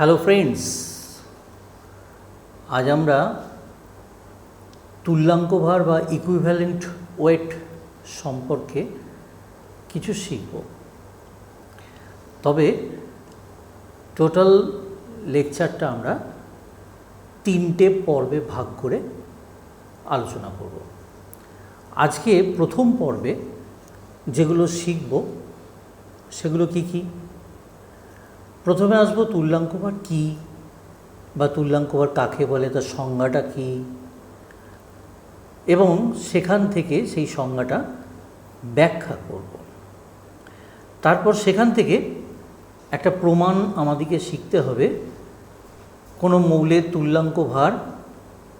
Hello friends, আজ আমরা তুল্যাঙ্ক ভার বা ইকুইভ্যালেন্ট ওয়েট সম্পর্কে কিছু শিখব। তবে টোটাল লেকচারটা আমরা 3টে পর্বে ভাগ করে আলোচনা করব। আজকে প্রথম পর্বে যেগুলো শিখব সেগুলো কি কি? প্রথমে আসবো তুল্যাঙ্ক ভার কী বা তুল্যাঙ্ক ভার কাকে বলে, তার সংজ্ঞাটা কী, এবং সেখান থেকে সেই সংজ্ঞাটা ব্যাখ্যা করব। তারপর সেখান থেকে একটা প্রমাণ আমাদেরকে শিখতে হবে কোনো মৌলের তুল্যাঙ্ক ভার,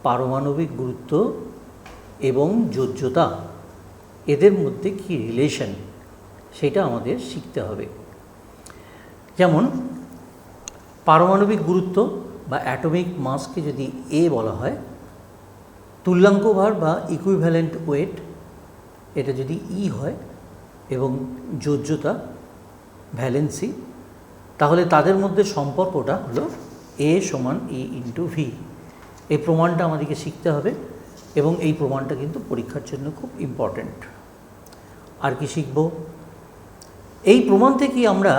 পারমাণবিক গুরুত্ব এবং যোজ্যতা এদের মধ্যে কী রিলেশন সেটা আমাদের শিখতে হবে। যেমন পারমাণবিক গুরুত্ব বা অ্যাটমিক মাসকে যদি এ বলা হয়, তুল্যাঙ্ক ভার বা ইকুইভ্যালেন্ট ওয়েট এটা যদি ই হয় এবং যোজ্যতা ভ্যালেন্সি, তাহলে তাদের মধ্যে সম্পর্কটা হলো এ সমান ই ইন্টু ভি। এই প্রমাণটা আমাদেরকে শিখতে হবে এবং এই প্রমাণটা কিন্তু পরীক্ষার জন্য খুব ইম্পর্ট্যান্ট। আর কি শিখব? এই প্রমাণ থেকে আমরা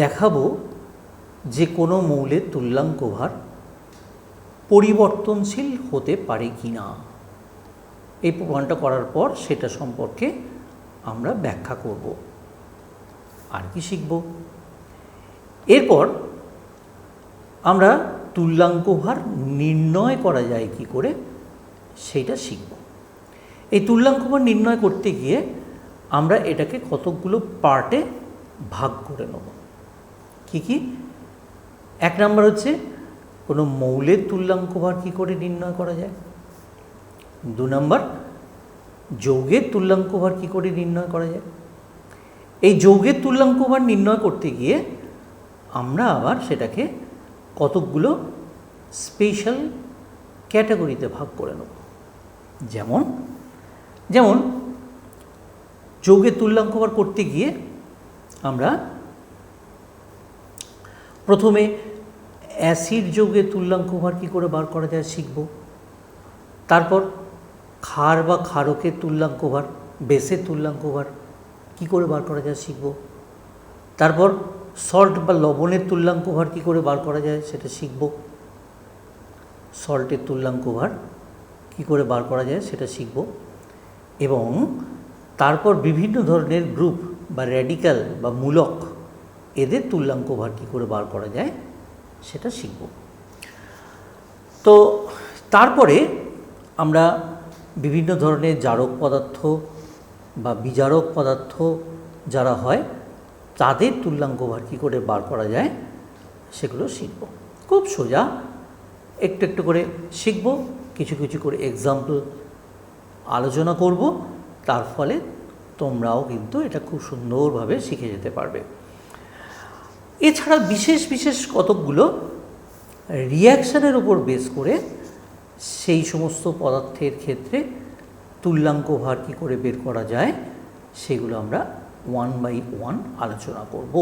দেখাবো যে কোনো মৌলের তুল্যাঙ্ক ভার পরিবর্তনশীল হতে পারে কি না। এই প্রমাণটা করার পর সেটা সম্পর্কে আমরা ব্যাখ্যা করব। আর কি শিখব? এরপর আমরা তুল্যাঙ্ক ভার নির্ণয় করা যায় কি করে সেইটা শিখব। এই তুল্যাঙ্ক ভার নির্ণয় করতে গিয়ে আমরা এটাকে কতকগুলো পার্টে ভাগ করে নেব। কী কী? 1 নম্বর হচ্ছে কোনো মৌলের তুল্যাঙ্ক ভার কী করে নির্ণয় করা যায়। 2 নম্বর যৌগের তুল্যাঙ্ক ভার কী করে নির্ণয় করা যায়। এই যৌগের তুল্যাঙ্ক ভার নির্ণয় করতে গিয়ে আমরা আবার সেটাকে কতকগুলো স্পেশাল ক্যাটাগরিতে ভাগ করে নেব। যেমন যেমন যৌগের তুল্যাঙ্ক ভার করতে গিয়ে আমরা প্রথমে অ্যাসিড যৌগের তুল্যাঙ্ক ভার কী করে বার করা যায় শিখব। তারপর ক্ষার বা ক্ষারকের তুল্যাঙ্ক ভার, বেসের তুল্যাঙ্ক ভার কী করে বার করা যায় শিখব। তারপর সল্ট বা লবণের তুল্যাঙ্ক ভার কী করে বার করা যায় সেটা শিখব। সল্টের তুল্যাঙ্ক ভার কী করে বার করা যায় সেটা শিখব। এবং তারপর বিভিন্ন ধরনের গ্রুপ বা র্যাডিক্যাল বা মূলক এদের তুল্যাঙ্ক ভার কী করে বার করা যায় সেটা শিখব। তো তারপরে আমরা বিভিন্ন ধরনের জারক পদার্থ বা বিজারক পদার্থ যারা হয় তাদের তুল্যাঙ্ক ভার কী করে বার করা যায় সেগুলো শিখব। খুব সোজা, একটু একটু করে শিখব, কিছু কিছু করে এক্সাম্পল আলোচনা করব, তার ফলে তোমরাও কিন্তু এটা খুব সুন্দরভাবে শিখে যেতে পারবে। এছাড়া বিশেষ বিশেষ কতকগুলো রিয়াকশানের উপর বেস করে সেই সমস্ত পদার্থের ক্ষেত্রে তুল্যাঙ্ক ভার কী করে বের করা যায় সেগুলো আমরা 1 বাই 1 আলোচনা করব।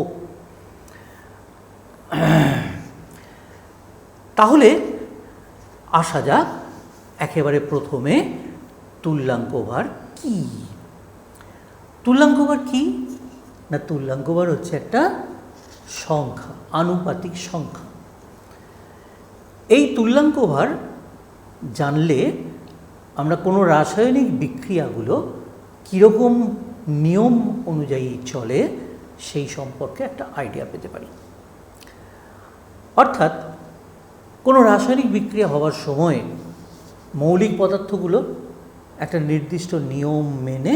তাহলে আসা যাক একেবারে প্রথমে তুল্যাঙ্ক ভার কী। তুল্যাঙ্ক ভার কী না, তুল্যাঙ্ক ভার হচ্ছে একটা সংখ্যা, আনুপাতিক সংখ্যা। এই তুল্যাঙ্ক ভার জানলে আমরা কোনো রাসায়নিক বিক্রিয়াগুলো কীরকম নিয়ম অনুযায়ী চলে সেই সম্পর্কে একটা আইডিয়া পেতে পারি। অর্থাৎ কোনো রাসায়নিক বিক্রিয়া হওয়ার সময় মৌলিক পদার্থগুলো একটা নির্দিষ্ট নিয়ম মেনে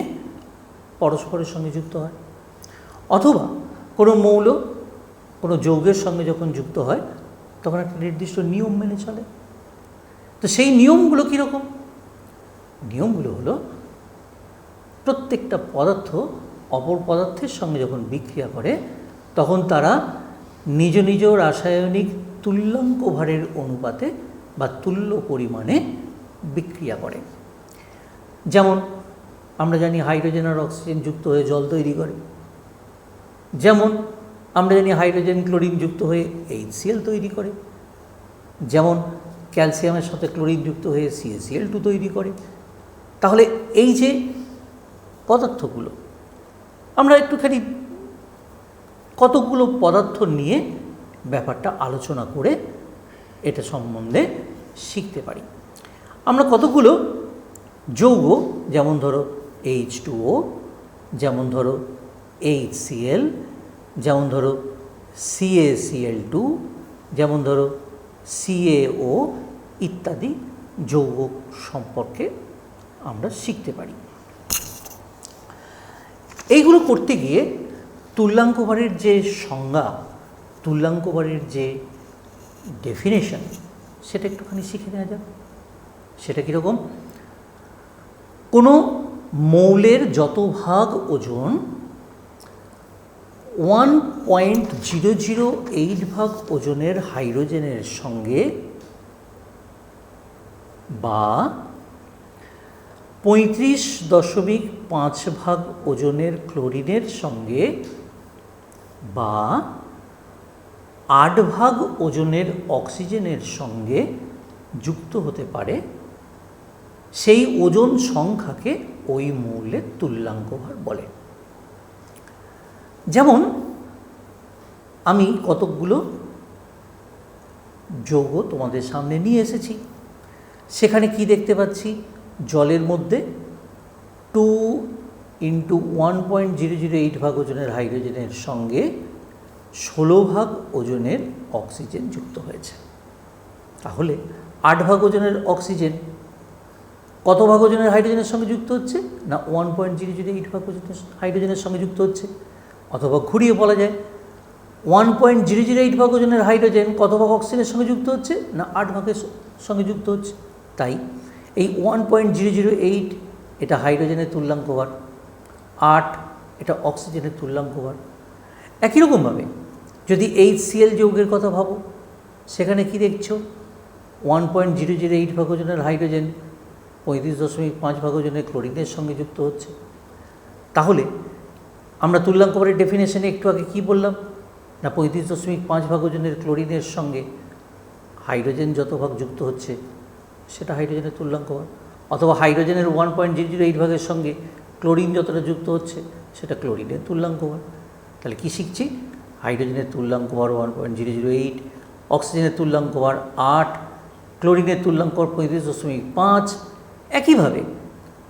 পরস্পরের সঙ্গে যুক্ত হয়, অথবা কোনো মৌল কোনো যৌগের সঙ্গে যখন যুক্ত হয় তখন একটা নির্দিষ্ট নিয়ম মেনে চলে। তো সেই নিয়মগুলো কীরকম? নিয়মগুলো হলো প্রত্যেকটা পদার্থ অপর পদার্থের সঙ্গে যখন বিক্রিয়া করে তখন তারা নিজ নিজ রাসায়নিক তুল্যাঙ্ক ভারের অনুপাতে বা তুল্য পরিমাণে বিক্রিয়া করে। যেমন আমরা জানি হাইড্রোজেন আর অক্সিজেন যুক্ত হয়ে জল তৈরি করে। যেমন আমরা জানি হাইড্রোজেন ক্লোরিন যুক্ত হয়ে HCl তৈরি করে, যেমন ক্যালসিয়ামের সাথে ক্লোরিন যুক্ত হয়ে CaCl2 তৈরি করে। তাহলে এই যে পদার্থগুলো, আমরা একটুখানি কতগুলো পদার্থ নিয়ে ব্যাপারটা আলোচনা করে এটা সম্বন্ধে শিখতে পারি। আমরা কতগুলো যৌগ, যেমন ধরো H2O, যেমন ধরো HCl, যেমন ধরো CaCl2, যেমন ধরো CaO ইত্যাদি যৌগ সম্পর্কে আমরা শিখতে পারি। এইগুলো করতে গিয়ে তুল্যাঙ্ক ভারের যে সংজ্ঞা, তুল্যাঙ্ক ভারের যে ডেফিনেশন, সেটা একটুখানি শিখে নেওয়া যাক। সেটা কীরকম? কোনো মৌলের যত ভাগ ওজন 1.008 ভাগ ওজনের হাইড্রোজেনের সঙ্গে বা 35.5 ভাগ ওজনের ক্লোরিনের সঙ্গে বা 8 ভাগ ওজনের অক্সিজেনের সঙ্গে যুক্ত হতে পারে, সেই ওজন সংখ্যাকে ওই মৌলের তুল্যাঙ্ক ভার বলে। যেমন আমি কতকগুলো যৌগ তোমাদের সামনে নিয়ে এসেছি। সেখানে কি দেখতে পাচ্ছি? জলের মধ্যে 2 × 1.008 ভাগ ওজনের হাইড্রোজেনের সঙ্গে 16 ভাগ ওজনের অক্সিজেন যুক্ত হয়েছে। তাহলে 8 ভাগ ওজনের অক্সিজেন কত ভাগ ওজনের হাইড্রোজেনের সঙ্গে যুক্ত হচ্ছে? না 1.008 ভাগ ওজনের হাইড্রোজেনের সঙ্গে যুক্ত হচ্ছে। অথবা ঘুরিয়ে বলা যায় 1.008 ভাগ ওজনের হাইড্রোজেন কত ভাগ অক্সিজেনের সঙ্গে যুক্ত হচ্ছে? না 8 ভাগের সঙ্গে যুক্ত হচ্ছে। তাই এই 1.008 এটা হাইড্রোজেনের তুল্যাঙ্ক ভার, 8 এটা অক্সিজেনের তুল্যাঙ্ক ভার। একই রকমভাবে যদি HCl যৌগের কথা ভাবো, সেখানে কি দেখছো? 1.008 ভাগ ওজনের হাইড্রোজেন 35.5 ভাগ ওজনের ক্লোরিনের সঙ্গে যুক্ত হচ্ছে। তাহলে আমরা তুল্যাঙ্ক ভারের ডেফিনেশনে একটু আগে কী বললাম? না 35.5 ভাগ ওজনের ক্লোরিনের সঙ্গে হাইড্রোজেন যত ভাগ যুক্ত হচ্ছে সেটা হাইড্রোজেনের তুল্যাঙ্ক ভার, অথবা হাইড্রোজেনের 1.008 ভাগের সঙ্গে ক্লোরিন যতটা যুক্ত হচ্ছে সেটা ক্লোরিনের তুল্যাঙ্ক ভার। তাহলে কী শিখছি? হাইড্রোজেনের তুল্যাঙ্ক ভার 1.008, অক্সিজেনের তুল্যাঙ্ক ভার 8, ক্লোরিনের তুল্যাঙ্ক ভার 35.5। একইভাবে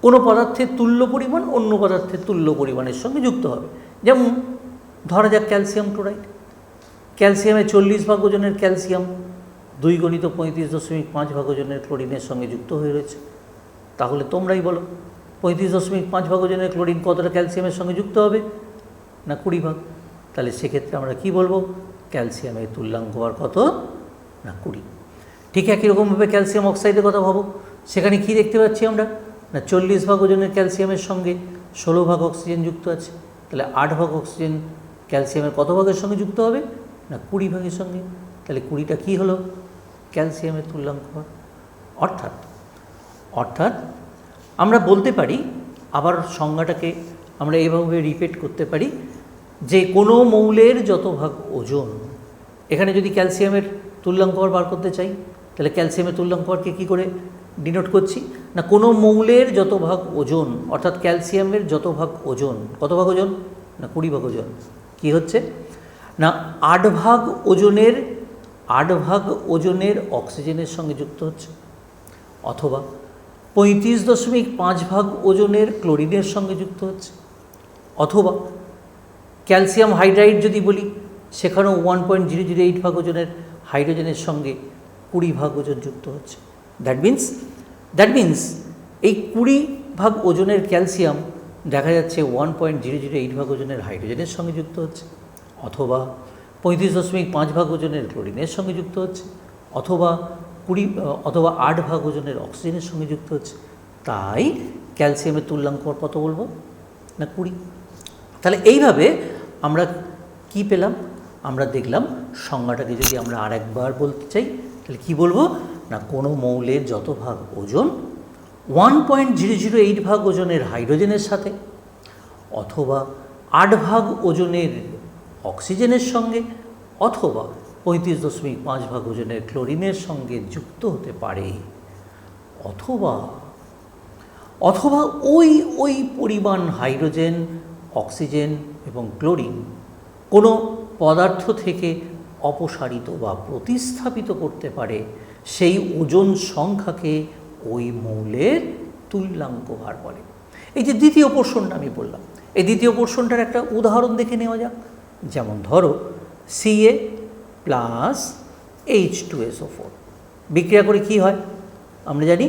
কোনো পদার্থের তুল্য পরিমাণ অন্য পদার্থের তুল্য পরিমাণের সঙ্গে যুক্ত হবে। যেমন ধরা যাক ক্যালসিয়াম ক্লোরাইড, ক্যালসিয়ামে 40 ভাগ ওজনের ক্যালসিয়াম 2 × 35.5 ভাগ ওজনের ক্লোরিনের সঙ্গে যুক্ত হয়ে রয়েছে। তাহলে তোমরাই বলো 35.5 ভাগ ওজনের ক্লোরিন কতটা ক্যালসিয়ামের সঙ্গে যুক্ত হবে? না 20 ভাগ। তাহলে সেক্ষেত্রে আমরা কি বলবো? ক্যালসিয়ামের তুল্যাঙ্ক ভার কত? না 20। ঠিক একই রকমভাবে ক্যালসিয়াম অক্সাইডের কথা ভাবো, সেখানে কি দেখতে পাচ্ছি আমরা? না 40 ভাগ ওজনের ক্যালসিয়ামের সঙ্গে 16 ভাগ অক্সিজেন যুক্ত আছে। তাহলে 8 ভাগ অক্সিজেন ক্যালসিয়ামের কত ভাগের সঙ্গে যুক্ত হবে? না 20 ভাগের সঙ্গে। তাহলে 20টা কী হলো? ক্যালসিয়ামের তুল্যাঙ্ক ভার। অর্থাৎ আমরা বলতে পারি, আবার সংজ্ঞাটাকে আমরা এভাবে রিপিট করতে পারি যে কোনো মৌলের যত ভাগ ওজন, এখানে যদি ক্যালসিয়ামের তুল্যাঙ্ক ভার বার করতে চাই তাহলে ক্যালসিয়ামের তুল্যাঙ্ক ভারকে কী করে ডিনোট করছি? না কোনো মৌলের যত ভাগ ওজন, অর্থাৎ ক্যালসিয়ামের যত ভাগ ওজন, কত ভাগ ওজন? না 20 ভাগ ওজন। কী হচ্ছে? না 8 ভাগ ওজনের অক্সিজেনের সঙ্গে যুক্ত হচ্ছে, অথবা 35.5 ভাগ ওজনের ক্লোরিনের সঙ্গে যুক্ত হচ্ছে, অথবা ক্যালসিয়াম হাইড্রাইড যদি বলি সেখানেও 1.008 ভাগ ওজনের হাইড্রোজেনের সঙ্গে 20 ভাগ ওজন যুক্ত হচ্ছে। দ্যাট মিন্স এই 20 ভাগ ওজনের ক্যালসিয়াম দেখা যাচ্ছে 1.008 ভাগ ওজনের হাইড্রোজেনের সঙ্গে যুক্ত হচ্ছে, অথবা 35.5 ভাগ ওজনের ক্লোরিনের সঙ্গে যুক্ত হচ্ছে, অথবা 8 ভাগ ওজনের অক্সিজেনের সঙ্গে যুক্ত হচ্ছে। তাই ক্যালসিয়ামের তুল্যাঙ্ক কত বলবো? না 20। তাহলে এইভাবে আমরা কি পেলাম? আমরা দেখলাম সংজ্ঞাটাকে যদি আমরা আরেকবার বলতে চাই তাহলে কি বলবো? না কোনো মৌলের যত ভাগ ওজন 1.008 ভাগ ওজনের হাইড্রোজেনের সাথে, অথবা 8 ভাগ ওজনের অক্সিজেনের সঙ্গে, অথবা 35.5 ভাগ ওজনের ক্লোরিনের সঙ্গে যুক্ত হতে পারে, অথবা অথবা ওই পরিমাণ হাইড্রোজেন, অক্সিজেন এবং ক্লোরিন কোনো পদার্থ থেকে অপসারিত বা প্রতিস্থাপিত করতে পারে, সেই ওজন সংখ্যাকে ওই মৌলের তুল্যাঙ্ক ভার বলে। এই যে দ্বিতীয় পোর্শনটা আমি বললাম, এই দ্বিতীয় পোর্শনটার একটা উদাহরণ দেখে নেওয়া যাক। যেমন ধরো Ca প্লাস H2SO4 বিক্রিয়া করে কি হয় আমরা জানি,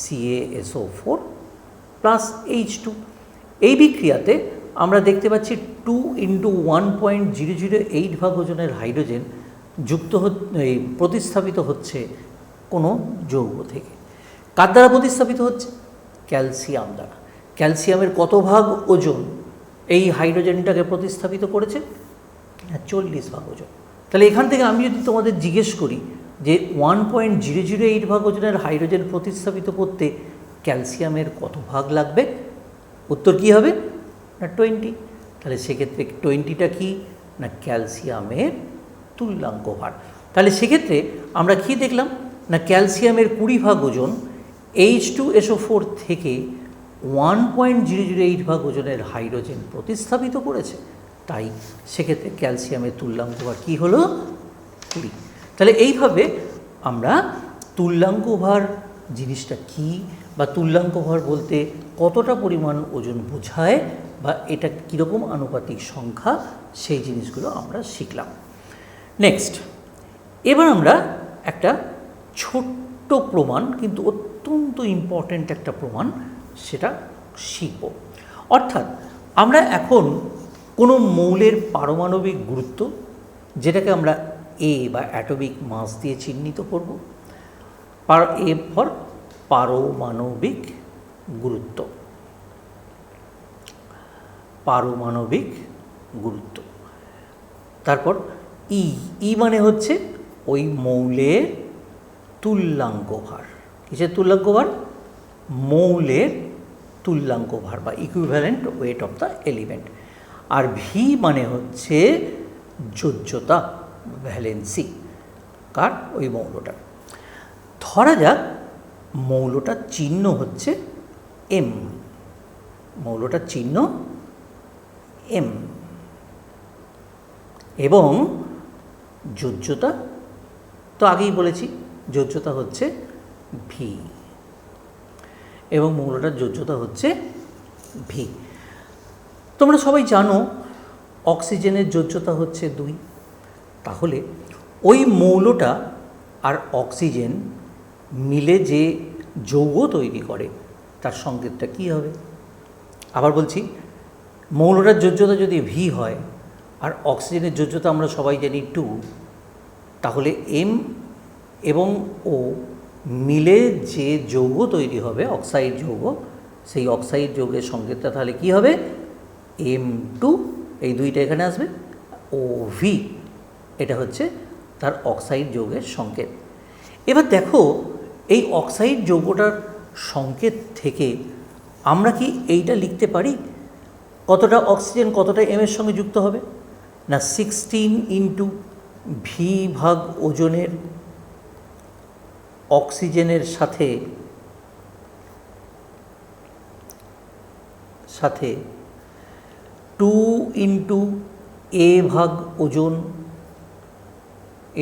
CaSO4 প্লাস H2। এই বিক্রিয়াতে আমরা দেখতে পাচ্ছি 2 × 1.008 ভাগ ওজনের হাইড্রোজেন যুক্ত প্রতিস্থাপিত হচ্ছে কোনো যৌগ থেকে। কার দ্বারা প্রতিস্থাপিত হচ্ছে? ক্যালসিয়াম দ্বারা। ক্যালসিয়ামের কত ভাগ ওজন এই হাইড্রোজেনটাকে প্রতিস্থাপিত করেছে? 40 ভাগ ওজন। তাহলে এখান থেকে আমি যদি তোমাদের জিজ্ঞেস করি যে 1.008 ভাগ ওজনের হাইড্রোজেন প্রতিস্থাপিত করতে ক্যালসিয়ামের কত ভাগ লাগবে, উত্তর কী হবে? না 20। তাহলে সেক্ষেত্রে 20টা কি না ক্যালসিয়ামের তুল্যাঙ্ক ভার। তাহলে সেক্ষেত্রে আমরা কি দেখলাম না ক্যালসিয়ামের 20 ভাগ ওজন H2SO4 থেকে 1.008 ভাগ ওজনের হাইড্রোজেন প্রতিস্থাপিত করেছে, তাই সেক্ষেত্রে ক্যালসিয়ামের তুল্যাঙ্ক ভার কী হলো? 20। তাহলে এইভাবে আমরা তুল্যাঙ্ক ভার জিনিসটা কী বা তুল্যাঙ্ক ভার বলতে কতটা পরিমাণ ওজন বোঝায় বা এটা কীরকম আনুপাতিক সংখ্যা, সেই জিনিসগুলো আমরা শিখলাম। নেক্সট, এবার আমরা একটা ছোট্ট প্রমাণ, কিন্তু অত্যন্ত ইম্পর্ট্যান্ট একটা প্রমাণ, সেটা শিখব। অর্থাৎ আমরা এখন কোনো মৌলের পারমাণবিক গুরুত্ব, যেটাকে আমরা এ বা অ্যাটমিক মাস দিয়ে চিহ্নিত করব, এ ফর পারমাণবিক গুরুত্ব, পারমাণবিক গুরুত্ব। তারপর ই মানে হচ্ছে ওই মৌলের তুল্যাঙ্ক ভার। কিসের তুল্যাঙ্ক ভার? মৌলের তুল্যাঙ্ক ভার বা equivalent weight of the element. আর ভি মানে হচ্ছে যোজ্যতা, ভ্যালেন্সি, কার? ওই মৌলটার। ধরা যাক মৌলটার চিহ্ন হচ্ছে এম, মৌলটার চিহ্ন এম, এবং যোজ্যতা তো আগেই বলেছি, যোজ্যতা হচ্ছে ভি, এবং মৌলটার যোজ্যতা হচ্ছে ভি। তোমরা সবাই জানো অক্সিজেনের যোজ্যতা হচ্ছে 2। তাহলে ওই মৌলটা আর অক্সিজেন মিলে যে যৌগ তৈরি করে তার সংকেতটা কী হবে? আবার বলছি, মৌলটার যোজ্যতা যদি ভি হয় আর অক্সিজেনের যোজ্যতা আমরা সবাই জানি 2, তাহলে এম এবং ও মিলে যে যৌগ তৈরি হবে, অক্সাইড যৌগ, সেই অক্সাইড যৌগের সংকেতটা তাহলে কী হবে? M2, এই দুইটা এখানে আসবে, ও ভি, এটা হচ্ছে তার অক্সাইড যৌগের সংকেত। এবার দেখো এই অক্সাইড যৌগটার সংকেত থেকে আমরা কি এইটা লিখতে পারি কতটা অক্সিজেন কতটা এম এর সঙ্গে যুক্ত হবে? না 16 × ভি ভাগ ওজনের অক্সিজেনের সাথে 2 × এ ভাগ ওজন,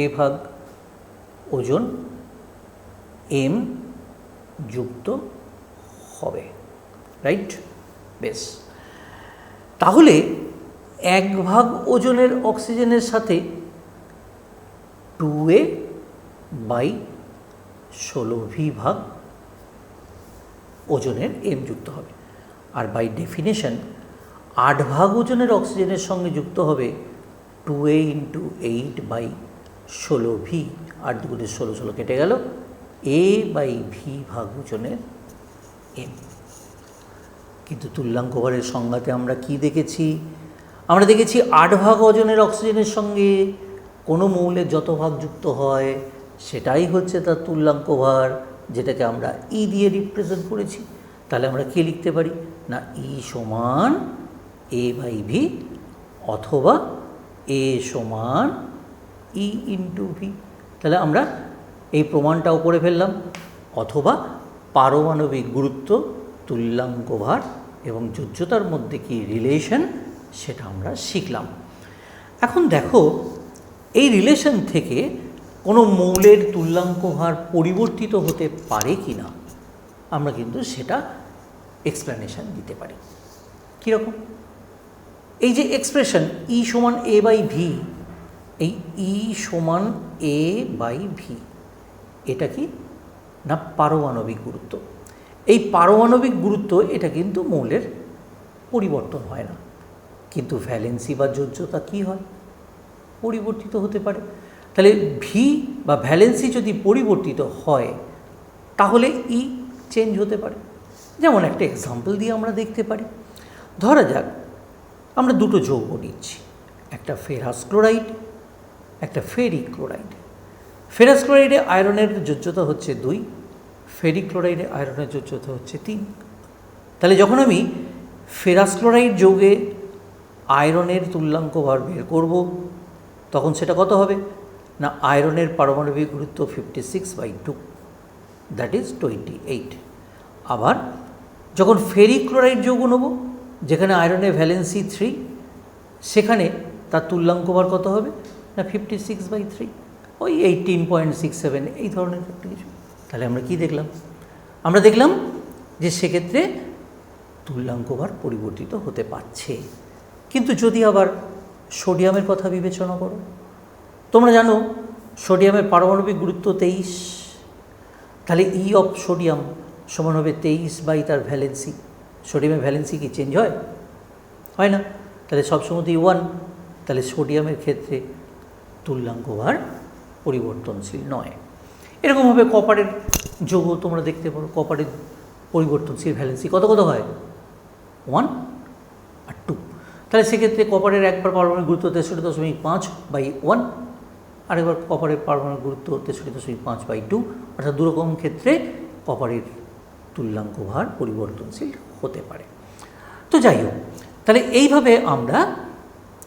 এ ভাগ ওজন এম যুক্ত হবে, রাইট? বেশ, তাহলে 1 ভাগ ওজনের অক্সিজেনের সাথে 2a/16v ভাগ ওজনের এম যুক্ত হবে। আর বাই ডেফিনেশন 8 ভাগ ওজনের অক্সিজেনের সঙ্গে যুক্ত হবে 2a × 8/16v, 8 × 2 = 16 কেটে গেল, a/v ভাগ ওজনের এম। কিন্তু তুল্যাঙ্ক ভারের সংজ্ঞাতে আমরা কি দেখেছি? আমরা দেখেছি 8 ভাগ ওজনের অক্সিজেনের সঙ্গে কোনো মৌলের যত ভাগ যুক্ত হয় সেটাই হচ্ছে তার তুল্যাঙ্ক ভার, যেটাকে আমরা ই দিয়ে রিপ্রেজেন্ট করেছি। তাহলে আমরা কী লিখতে পারি? না ই সমান a/v, অথবা এ সমান ই ইন্টু ভি। তাহলে আমরা এই প্রমাণটাও করে ফেললাম। অথবা পারমাণবিক গুরুত্ব, তুল্যাঙ্ক ভার এবং যোজ্যতার মধ্যে কি রিলেশন সেটা আমরা শিখলাম। এখন দেখো এই রিলেশন থেকে কোনো মৌলের তুল্যাঙ্ক ভার পরিবর্তিত হতে পারে কি না আমরা কিন্তু সেটা এক্সপ্লেনেশন দিতে পারি। কীরকম? এই যে এক্সপ্রেশন ই সমান এ বাই ভি, এই ই সমান এ বাই ভি এটা কি না পারমাণবিক গুরুত্ব। এই পারমাণবিক গুরুত্ব এটা কিন্তু মৌলের পরিবর্তন হয় না, কিন্তু ভ্যালেন্সি বা যোজ্যতা কি হয়? পরিবর্তিত হতে পারে। তাহলে ভি বা ভ্যালেন্সি যদি পরিবর্তিত হয় তাহলে ই চেঞ্জ হতে পারে। যেমন একটা এক্সাম্পল দিয়ে আমরা দেখতে পারি। ধরা যাক আমরা দুটো যৌগ নিচ্ছি, একটা ফেরাস ক্লোরাইড, একটা ফেরিক ক্লোরাইড। ফেরাস ক্লোরাইডে আয়রনের যোজ্যতা হচ্ছে 2, ফেরিক ক্লোরাইডে আয়রনের যোজ্যতা হচ্ছে 3। তাহলে যখন আমি ফেরাস ক্লোরাইড যৌগে আয়রনের তুল্যাঙ্ক ভার বের করব তখন সেটা কত হবে না আয়রনের পারমাণবিক গুরুত্ব 56/2, দ্যাট ইজ 28। আবার যখন ফেরিক ক্লোরাইড যৌগ নেব যেখানে আয়রনের ভ্যালেন্সি 3, সেখানে তার তুল্যাঙ্ক ভার কত হবে না 56/3, ওই 18.67 এই ধরনের একটা কিছু। তাহলে আমরা কি দেখলাম? আমরা দেখলাম যে সেক্ষেত্রে তুল্যাঙ্ক ভার পরিবর্তিত হতে পারছে। কিন্তু যদি আবার সোডিয়ামের কথা বিবেচনা করো, তোমরা জানো সোডিয়ামের পারমাণবিক গুরুত্ব 23, তাহলে ই অফ সোডিয়াম সমান হবে 23 বাই তার ভ্যালেন্সি। সোডিয়ামের ভ্যালেন্সি কি চেঞ্জ হয়? হয় না। তাহলে সবসময়তেই 1। তাহলে সোডিয়ামের ক্ষেত্রে তুল্যাঙ্ক ভার পরিবর্তনশীল নয়। এরকমভাবে কপারের যৌগ তোমরা দেখতে পারো, কপারের পরিবর্তনশীল ভ্যালেন্সি কত কত হয় 1 আর 2। তাহলে সেক্ষেত্রে কপারের একবার পারমাণবিক গুরুত্ব 63.5/1, আরেকবার কপারের পারমাণবিক গুরুত্ব 63.5/2, অর্থাৎ দুরকম ক্ষেত্রে কপারের তুল্যাঙ্ক ভার পরিবর্তনশীল হতে পারে। তো যাই হোক, তাহলে এইভাবে আমরা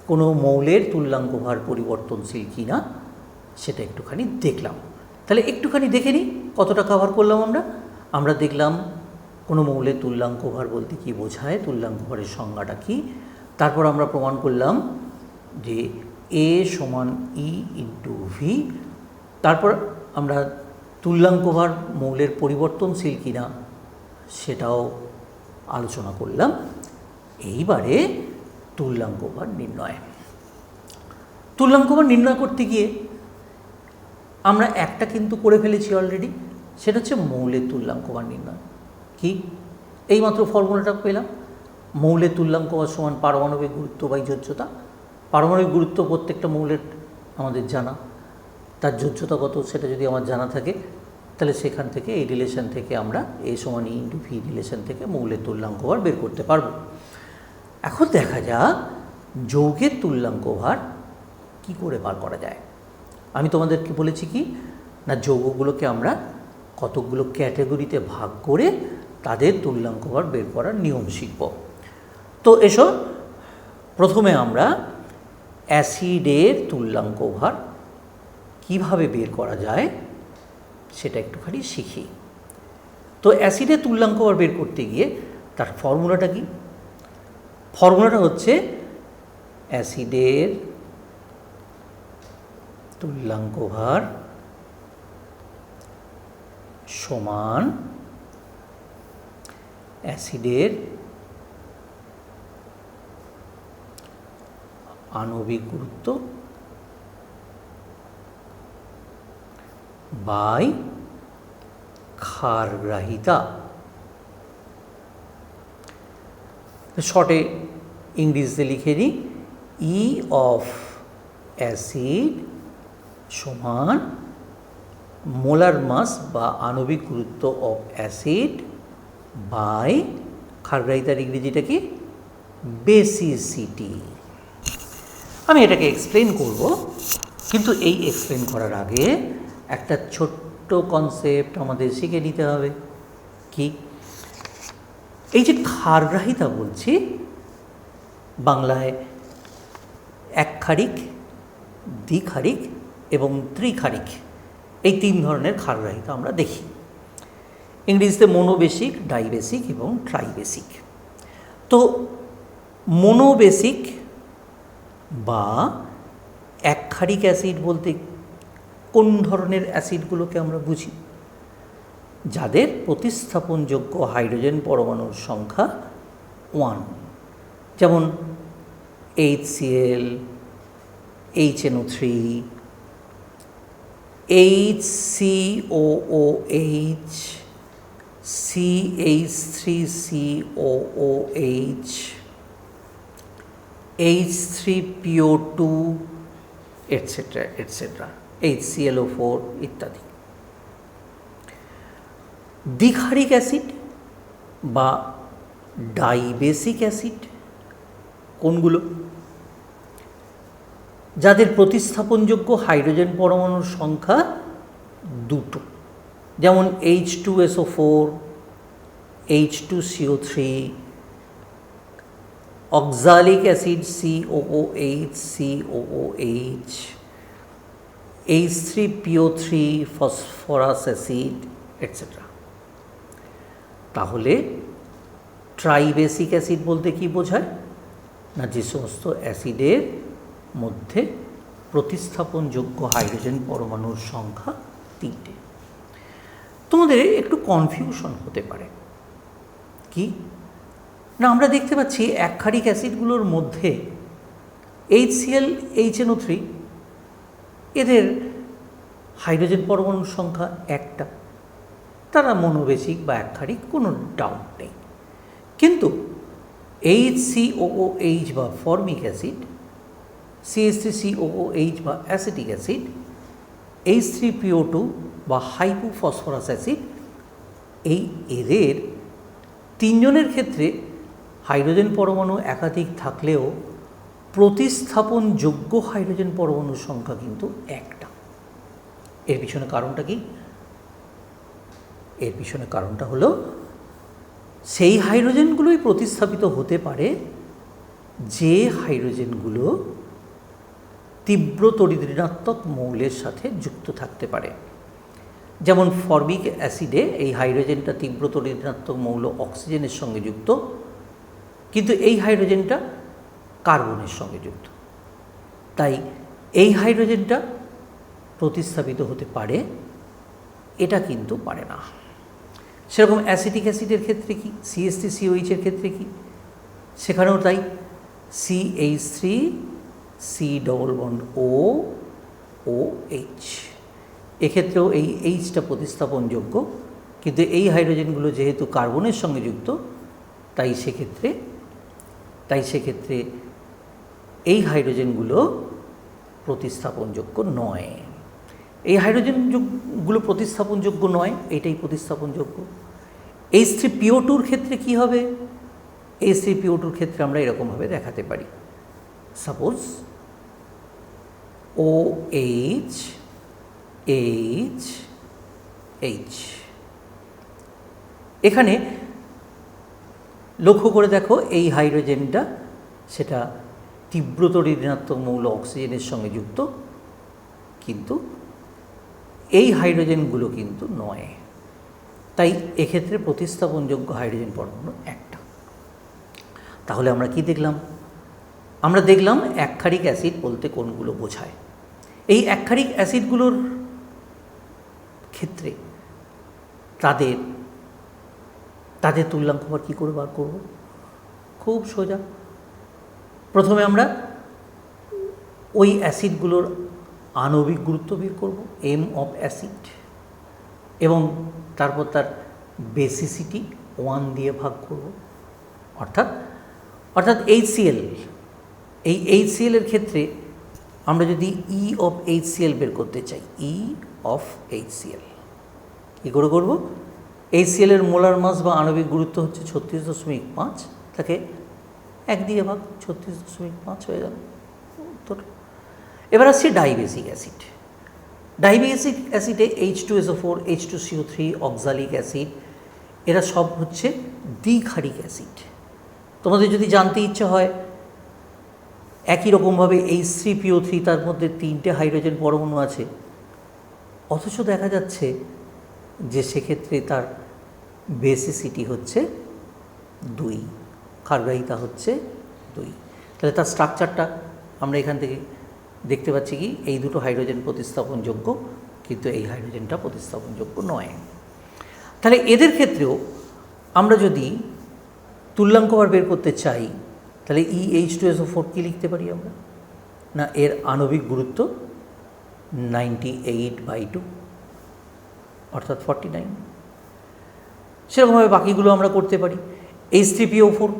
কোনো মৌলের তুল্যাঙ্ক ভার পরিবর্তনশীল কি না সেটা একটুখানি দেখলাম। তাহলে একটুখানি দেখে নিই কতটা কভার করলাম আমরা দেখলাম কোনো মৌলের তুল্যাঙ্ক ভার বলতে কী বোঝায়, তুল্যাঙ্ক ভারের সংজ্ঞাটা কী। তারপর আমরা প্রমাণ করলাম যে এ সমান ই ইন্টু ভি। তারপর আমরা তুল্যাঙ্ক ভার মৌলের পরিবর্তনশীল কিনা সেটাও আলোচনা করলাম। এইবারে তুল্যাঙ্ক ভার নির্ণয়। তুল্যাঙ্ক ভার নির্ণয় করতে গিয়ে আমরা একটা কিন্তু করে ফেলেছি অলরেডি, সেটা হচ্ছে মৌলের তুল্যাঙ্ক ভার নির্ণয়। কি এইমাত্র ফর্মুলাটা পেলাম, মৌলের তুল্যাঙ্ক ভার সমান পারমাণবিক গুরুত্ব বাই যোজ্যতা। পারমাণবিক গুরুত্ব প্রত্যেকটা মৌলের আমাদের জানা, তার যোজ্যতা কত সেটা যদি আমার জানা থাকে তাহলে সেখান থেকে এই রিলেশন থেকে আমরা এ সমান ই ইন্টু ভি রিলেশন থেকে মৌলের তুল্যাঙ্ক ভার বের করতে পারব। এখন দেখা যাক যৌগের তুল্যাঙ্ক ভার কী করে বার করা যায়। আমি তোমাদেরকে বলেছি কি না যৌগগুলোকে আমরা কতকগুলো ক্যাটাগরিতে ভাগ করে তাদের তুল্যাঙ্ক ভার বের করার নিয়ম শিখব। তো এসো প্রথমে আমরা অ্যাসিডের তুল্যাঙ্ক ভার কীভাবে বের করা যায় সেটা একটুখানি শিখি। তো অ্যাসিডের তুল্যাঙ্ক ভার বের করতে গিয়ে তার ফর্মুলাটা কি? ফর্মুলাটা হচ্ছে অ্যাসিডের তুল্যাঙ্ক ভার সমান অ্যাসিডের আণবিক গুরুত্ব বাই ক্ষারগ্রাহিতা। শর্টে ইংরেজিতে লিখে নিই, ই অফ অ্যাসিড সমান মোলার মাস বা আণবিক গুরুত্ব অফ অ্যাসিড বাই ক্ষারগ্রাহিতার ইংরেজিটা কি বেসিসিটি। আমি এটাকে এক্সপ্লেন করব, কিন্তু এই এক্সপ্লেন করার আগে একটা ছোট্ট কনসেপ্ট আমাদের শিখে নিতে হবে। কি? এই যে ক্ষারগ্রাহিতা বলছি, বাংলায় একক্ষারিক, দ্বিক্ষারিক এবং ত্রিক্ষারিক, এই 3 ধরনের ক্ষারগ্রাহিতা আমরা দেখি। ইংরেজিতে মোনোবেসিক, ডাইবেসিক এবং ট্রাইবেসিক। তো মোনোবেসিক বা একক্ষারিক অ্যাসিড বলতে কোন ধরনের অ্যাসিডগুলোকে আমরা বুঝি? যাদের প্রতিস্থাপনযোগ্য হাইড্রোজেন পরমাণুর সংখ্যা 1, যেমন HCl, HNO3, HCOOH, CH3COOH, H3PO2, etcetera etcetera, HClO4 ইত্যাদি। দ্বিক্ষারিক অ্যাসিড বা ডাইবেসিক অ্যাসিড কোনগুলো? যাদের প্রতিস্থাপনযোগ্য হাইড্রোজেন পরমাণুর সংখ্যা 2, যেমন H2SO4, H2CO3, oxalic acid COOH, COOH, H3PO3, phosphorus acid etcetera. তাহলে ট্রাইবেসিক অ্যাসিড বলতে কি বোঝায়? না, যে সমস্ত অ্যাসিডের মধ্যে প্রতিস্থাপনযোগ্য হাইড্রোজেন পরমাণুর সংখ্যা 3টে। তোমাদের একটু কনফিউশন হতে পারে, কি না, আমরা দেখতে পাচ্ছি একক্ষারিক অ্যাসিডগুলোর মধ্যে HCl, HNO3 এদের হাইড্রোজেন পরমাণুর সংখ্যা 1টা, তারা মোনোবেসিক বা একক্ষারিক, কোনো ডাউট নেই। কিন্তু HCOOH বা ফর্মিক অ্যাসিড, CH3COOH বা অ্যাসিটিক অ্যাসিড, H3PO2 বা হাইপোফসফরাস অ্যাসিড, এদের 3 জনের ক্ষেত্রে হাইড্রোজেন পরমাণু একাধিক থাকলেও প্রতিস্থাপনযোগ্য হাইড্রোজেন পরমাণুর সংখ্যা কিন্তু 1টা। এর পিছনে কারণটা কি? এর পিছনে কারণটা হলো সেই হাইড্রোজেনগুলোই প্রতিস্থাপিত হতে পারে যে হাইড্রোজেনগুলো তীব্র তড়িৎ-ঋণাত্মক মৌলের সাথে যুক্ত থাকতে পারে। যেমন ফর্মিক অ্যাসিডে এই হাইড্রোজেনটা তীব্র তড়িৎ-ঋণাত্মক মৌল অক্সিজেনের সঙ্গে যুক্ত, কিন্তু এই হাইড্রোজেনটা কার্বনের সঙ্গে যুক্ত, তাই এই হাইড্রোজেনটা প্রতিস্থাপিত হতে পারে, এটা কিন্তু পারে না। সেরকম অ্যাসিটিক অ্যাসিডের ক্ষেত্রে কি, CH3COH এর ক্ষেত্রে কি, সেখানেও তাই, CH3COOH, এক্ষেত্রেও এই Hটা প্রতিস্থাপনযোগ্য, কিন্তু এই হাইড্রোজেনগুলো যেহেতু কার্বনের সঙ্গে যুক্ত, তাই সেক্ষেত্রে এই হাইড্রোজেনগুলো প্রতিস্থাপনযোগ্য নয়। এই হাইড্রোজেনগুলো প্রতিস্থাপনযোগ্য নয়, এটাই প্রতিস্থাপনযোগ্য। H3PO2-র ক্ষেত্রে কি হবে? H3PO2-র ক্ষেত্রে আমরা এরকমভাবে দেখাতে পারি, সাপোজ OH, H, H। এখানে লক্ষ্য করে দেখো, এই হাইড্রোজেনটা সেটা তীব্রতর ঋণাত্মক মৌল অক্সিজেনের সঙ্গে যুক্ত, কিন্তু এই হাইড্রোজেনগুলো কিন্তু নয়, তাই এক্ষেত্রে প্রতিস্থাপনযোগ্য হাইড্রোজেন পরমাণু একটা। তাহলে আমরা কি দেখলাম? আমরা দেখলাম একক্ষারিক অ্যাসিড বলতে কোনগুলো বোঝায়। এই একক্ষারিক অ্যাসিডগুলোর ক্ষেত্রে তাদের তুল্যাঙ্ক আবার কী করে বার করব? খুব সোজা। প্রথমে আমরা ওই অ্যাসিডগুলোর আণবিক গুরুত্ব বের করব, এম অফ অ্যাসিড, এবং তারপর তার বেসিসিটি 1 দিয়ে ভাগ করব। অর্থাৎ HCl, এই HCl এর ক্ষেত্রে আমরা যদি E অফ HCl বের করতে চাই, E অফ HCl কী করে করব? HCl এর মোলার মাস বা আণবিক গুরুত্ব হচ্ছে 36.5, তাকে 1 দিয়ে ভাগ, 36.5 হয়ে গেল উত্তর। এবার আসছে ডাইবেসিক অ্যাসিড। ডাইবেসিক অ্যাসিডে H2SO4, H2CO3, অক্সালিক অ্যাসিড, এরা সব হচ্ছে দ্বিক্ষারিক অ্যাসিড। তোমাদের যদি জানতে ইচ্ছে হয় একই রকমভাবে H3PO3 তার মধ্যে 3টে হাইড্রোজেন পরমাণু আছে, অথচ দেখা যাচ্ছে যে সেক্ষেত্রে তার বেসিসিটি হচ্ছে 2, ক্ষারগ্রাহিতা হচ্ছে 2। তাহলে তার স্ট্রাকচারটা আমরা এখান থেকে দেখতে পাচ্ছি কি, এই দুটো হাইড্রোজেন প্রতিস্থাপনযোগ্য, কিন্তু এই হাইড্রোজেনটা প্রতিস্থাপনযোগ্য নয়। তাহলে এদের ক্ষেত্রেও আমরা যদি তুল্যাঙ্ক ভার বের করতে চাই, তাহলে EH2SO4 কী লিখতে পারি আমরা? না, এর আণবিক গুরুত্ব 98/2, অর্থাৎ 49। সেরকমভাবে বাকিগুলো আমরা করতে পারি। H3PO4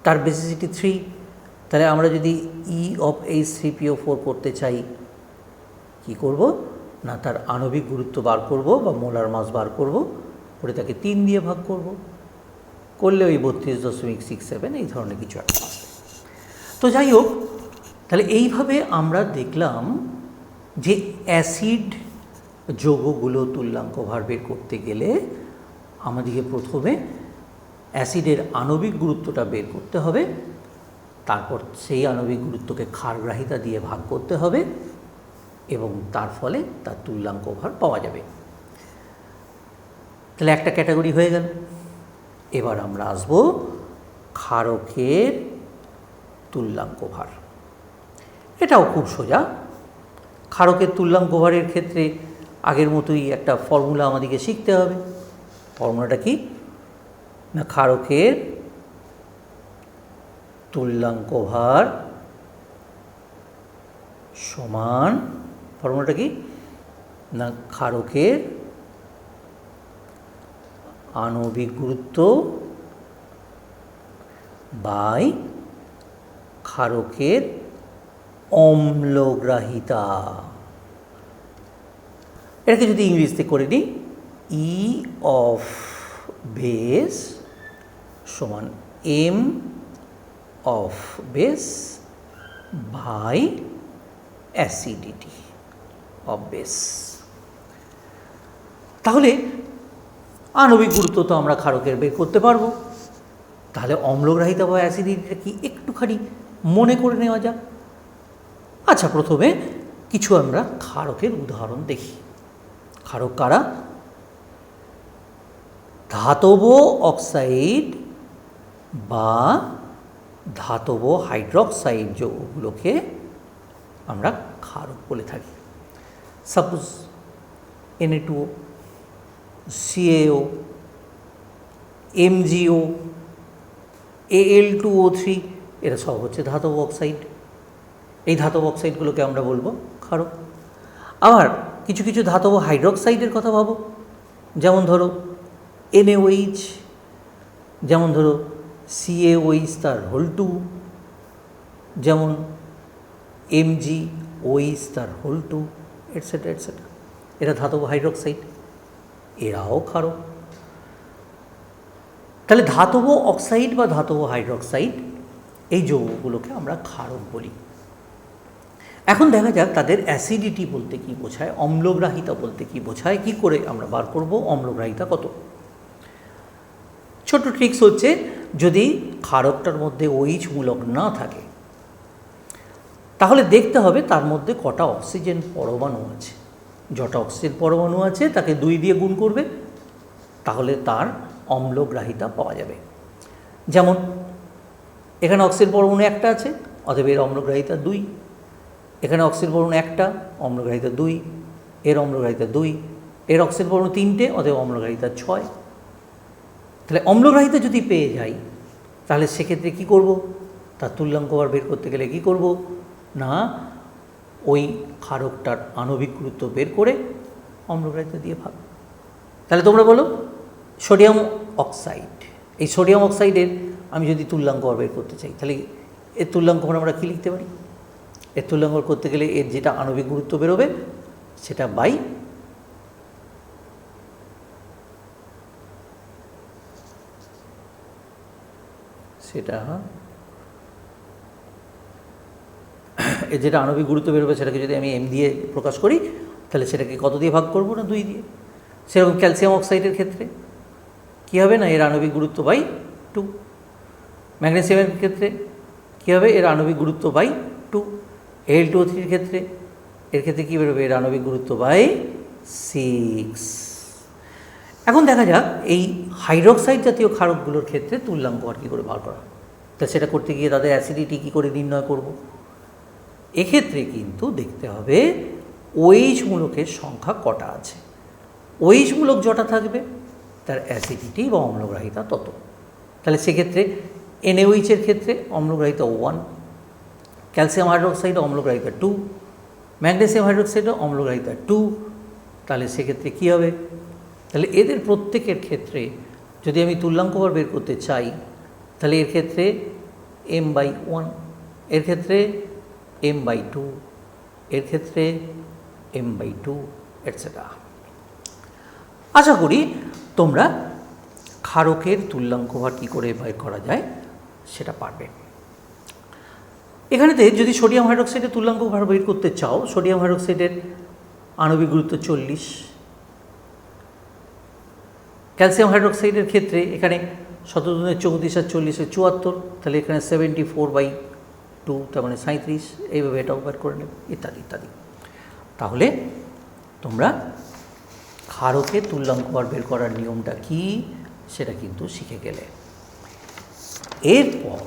তার বেসিসিটি 3, তাহলে আমরা যদি E(H3PO4) করতে চাই কি করব? না, তার আণবিক গুরুত্ব বার করব বা মোলার মাস বার করব, করে তাকে 3 দিয়ে ভাগ করব, করলে ওই 32.67 এই ধরনের কিছু একটা আসবে। তো যাই হোক, তাহলে এইভাবে আমরা দেখলাম যে অ্যাসিড যৌগগুলো তুল্যাঙ্ক ভার বের করতে গেলে আমাদেরকে প্রথমে অ্যাসিডের আণবিক গুরুত্বটা বের করতে হবে, তারপর সেই আণবিক গুরুত্বকে ক্ষারগ্রাহিতা দিয়ে ভাগ করতে হবে, এবং তার ফলে তার তুল্যাঙ্ক ভার পাওয়া যাবে। তাহলে একটা ক্যাটাগরি হয়ে গেল। এবার আমরা আসব ক্ষারকের তুল্যাঙ্ক ভার। এটাও খুব সোজা। ক্ষারকের তুল্যাঙ্ক ভারের ক্ষেত্রে আগের মতোই একটা ফর্মুলা আমাদেরকে শিখতে হবে। ফর্মুলাটা কি? না, ক্ষারকের তুল্যাঙ্ক ভার সমান, ফর্মুলাটা কি? না, ক্ষারকের আণবিক গুরুত্ব বাই ক্ষারকের অম্লগ্রাহিতা। এটাকে যদি ইংরেজিতে করে নিই, E of base সমান M of base by acidity of base। তাহলে আণবিক গুরুত্ব তো আমরা ক্ষারকের বের করতে পারবো। তাহলে অম্লগ্রাহিতা বা অ্যাসিডিটিটা কি একটুখানি মনে করে নেওয়া যাক। আচ্ছা, প্রথমে কিছু আমরা ক্ষারকের উদাহরণ দেখি। ক্ষারক কারা? ধাতব অক্সাইড বা ধাতব হাইড্রক্সাইড যৌগগুলোকে আমরা ক্ষারক বলে থাকি। Suppose Na2O, CaO, MgO, Al2O3, এরা সব হচ্ছে ধাতব অক্সাইড। এই ধাতব অক্সাইডগুলোকে আমরা বলবো ক্ষারক। আবার কিছু কিছু ধাতব হাইড্রক্সাইডের কথা ভাবো, যেমন ধরো NaOH, যেমন ধরো CaOH তার হোল 2, যেমন MgOH তার হোল 2, এটসেট্রা এটসেট্রা। এরা ধাতব হাইড্রক্সাইড, এরাও ক্ষারক। তাহলে ধাতব অক্সাইড বা ধাতব হাইড্রক্সাইড এই যৌগগুলোকে আমরা ক্ষারক বলি। এখন দেখা যাক তাদের অ্যাসিডিটি বলতে কী বোঝায়, অম্লগ্রাহিতা বলতে কী বোঝায়, কী করে আমরা বার করব অম্লগ্রাহিতা কত। ছোট ট্রিক্স হচ্ছে, যদি ক্ষারকটার মধ্যে OH মূলক না থাকে তাহলে দেখতে হবে তার মধ্যে কটা অক্সিজেন পরমাণু আছে। যটা অক্সিজেন পরমাণু আছে তাকে 2 দিয়ে গুণ করবে, তাহলে তার অম্লগ্রাহিতা পাওয়া যাবে। যেমন এখানে অক্সিজেন পরমাণু একটা আছে, অতএব এর অম্লগ্রাহিতা 2। এখানে অক্সিজেন পরমাণু একটা, অম্লগ্রাহিতা 2, এর অম্লগ্রাহিতা 2। এর অক্সিজেন পরমাণু 3টে, অতএব অম্লগ্রাহিতা 6। তাহলে অম্লগ্রাহিতা যদি পেয়ে যাই তাহলে সেক্ষেত্রে কী করব? তার তুল্যাঙ্ক ভার বের করতে গেলে কী করব? না, ওই ক্ষারকটার আণবিক গুরুত্ব বের করে অম্লগ্রাহিতা দিয়ে ভাগ। তাহলে তোমরা বলো, সোডিয়াম অক্সাইড, এই সোডিয়াম অক্সাইডের আমি যদি তুল্যাঙ্ক ভার বের করতে চাই, তাহলে এর তুল্যাঙ্ক ভার আমরা কী লিখতে পারি? এর তুল্যাঙ্ক ভার করতে গেলে এর যেটা আণবিক গুরুত্ব বেরোবে সেটা বাই এর যেটা আণবিক গুরুত্ব বেরোবে সেটাকে যদি আমি M দিয়ে প্রকাশ করি তাহলে সেটাকে কত দিয়ে ভাগ করব? না, 2 দিয়ে। সেরকম ক্যালসিয়াম অক্সাইডের ক্ষেত্রে কী হবে? না, এর আণবিক গুরুত্ব বাই 2। ম্যাগনেসিয়ামের ক্ষেত্রে কী কী হবে, এর আণবিক গুরুত্ব বাই 2। Al2O3 ক্ষেত্রে এর ক্ষেত্রে কী বেরোবে, এর আণবিক গুরুত্ব বাই 6। এখন দেখা যাক এই হাইড্রোক্সাইড জাতীয় ক্ষারকগুলোর ক্ষেত্রে তুল্যাঙ্ক আর কী করে বার করা, তা সেটা করতে গিয়ে তাদের অ্যাসিডিটি কী করে নির্ণয় করব। এক্ষেত্রে কিন্তু দেখতে হবে OH মূলকের সংখ্যা কটা আছে। OH মূলক যটা থাকবে তার অ্যাসিডিটি বা অম্লগ্রাহিতা তত। তাহলে সেক্ষেত্রে NaOH এর ক্ষেত্রে অম্লগ্রাহিতা 1, ক্যালসিয়াম হাইড্রোক্সাইড অম্লগ্রাহিতা 2, ম্যাগনেসিয়াম হাইড্রোক্সাইড অম্লগ্রাহিতা 2। তাহলে সেক্ষেত্রে কী হবে, তাহলে এদের প্রত্যেকের ক্ষেত্রে যদি আমি তুল্যাঙ্কভার বের করতে চাই, তাহলে এর ক্ষেত্রে m/1, এর ক্ষেত্রে m/2, এর ক্ষেত্রে m/2 এটসেট্রা। আশা করি তোমরা ক্ষারকের তুল্যাঙ্কভার কী করে বের করা যায় সেটা পারবে। এখানেতে যদি সোডিয়াম হাইড্রোক্সাইডের তুল্যাঙ্কভার বের করতে চাও, সোডিয়াম হাইড্রোক্সাইডের আণবিক গুরুত্ব 40, ক্যালসিয়াম হাইড্রোক্সাইডের ক্ষেত্রে এখানে 17 × 34 আর 40 = 74, তাহলে এখানে 74/2, তার মানে 37, এইভাবে এটাও বের করে নেবে, ইত্যাদি ইত্যাদি। তাহলে তোমরা ক্ষারকের তুল্যাঙ্কভার বের করার নিয়মটা কি সেটা কিন্তু শিখে গেলে। এরপর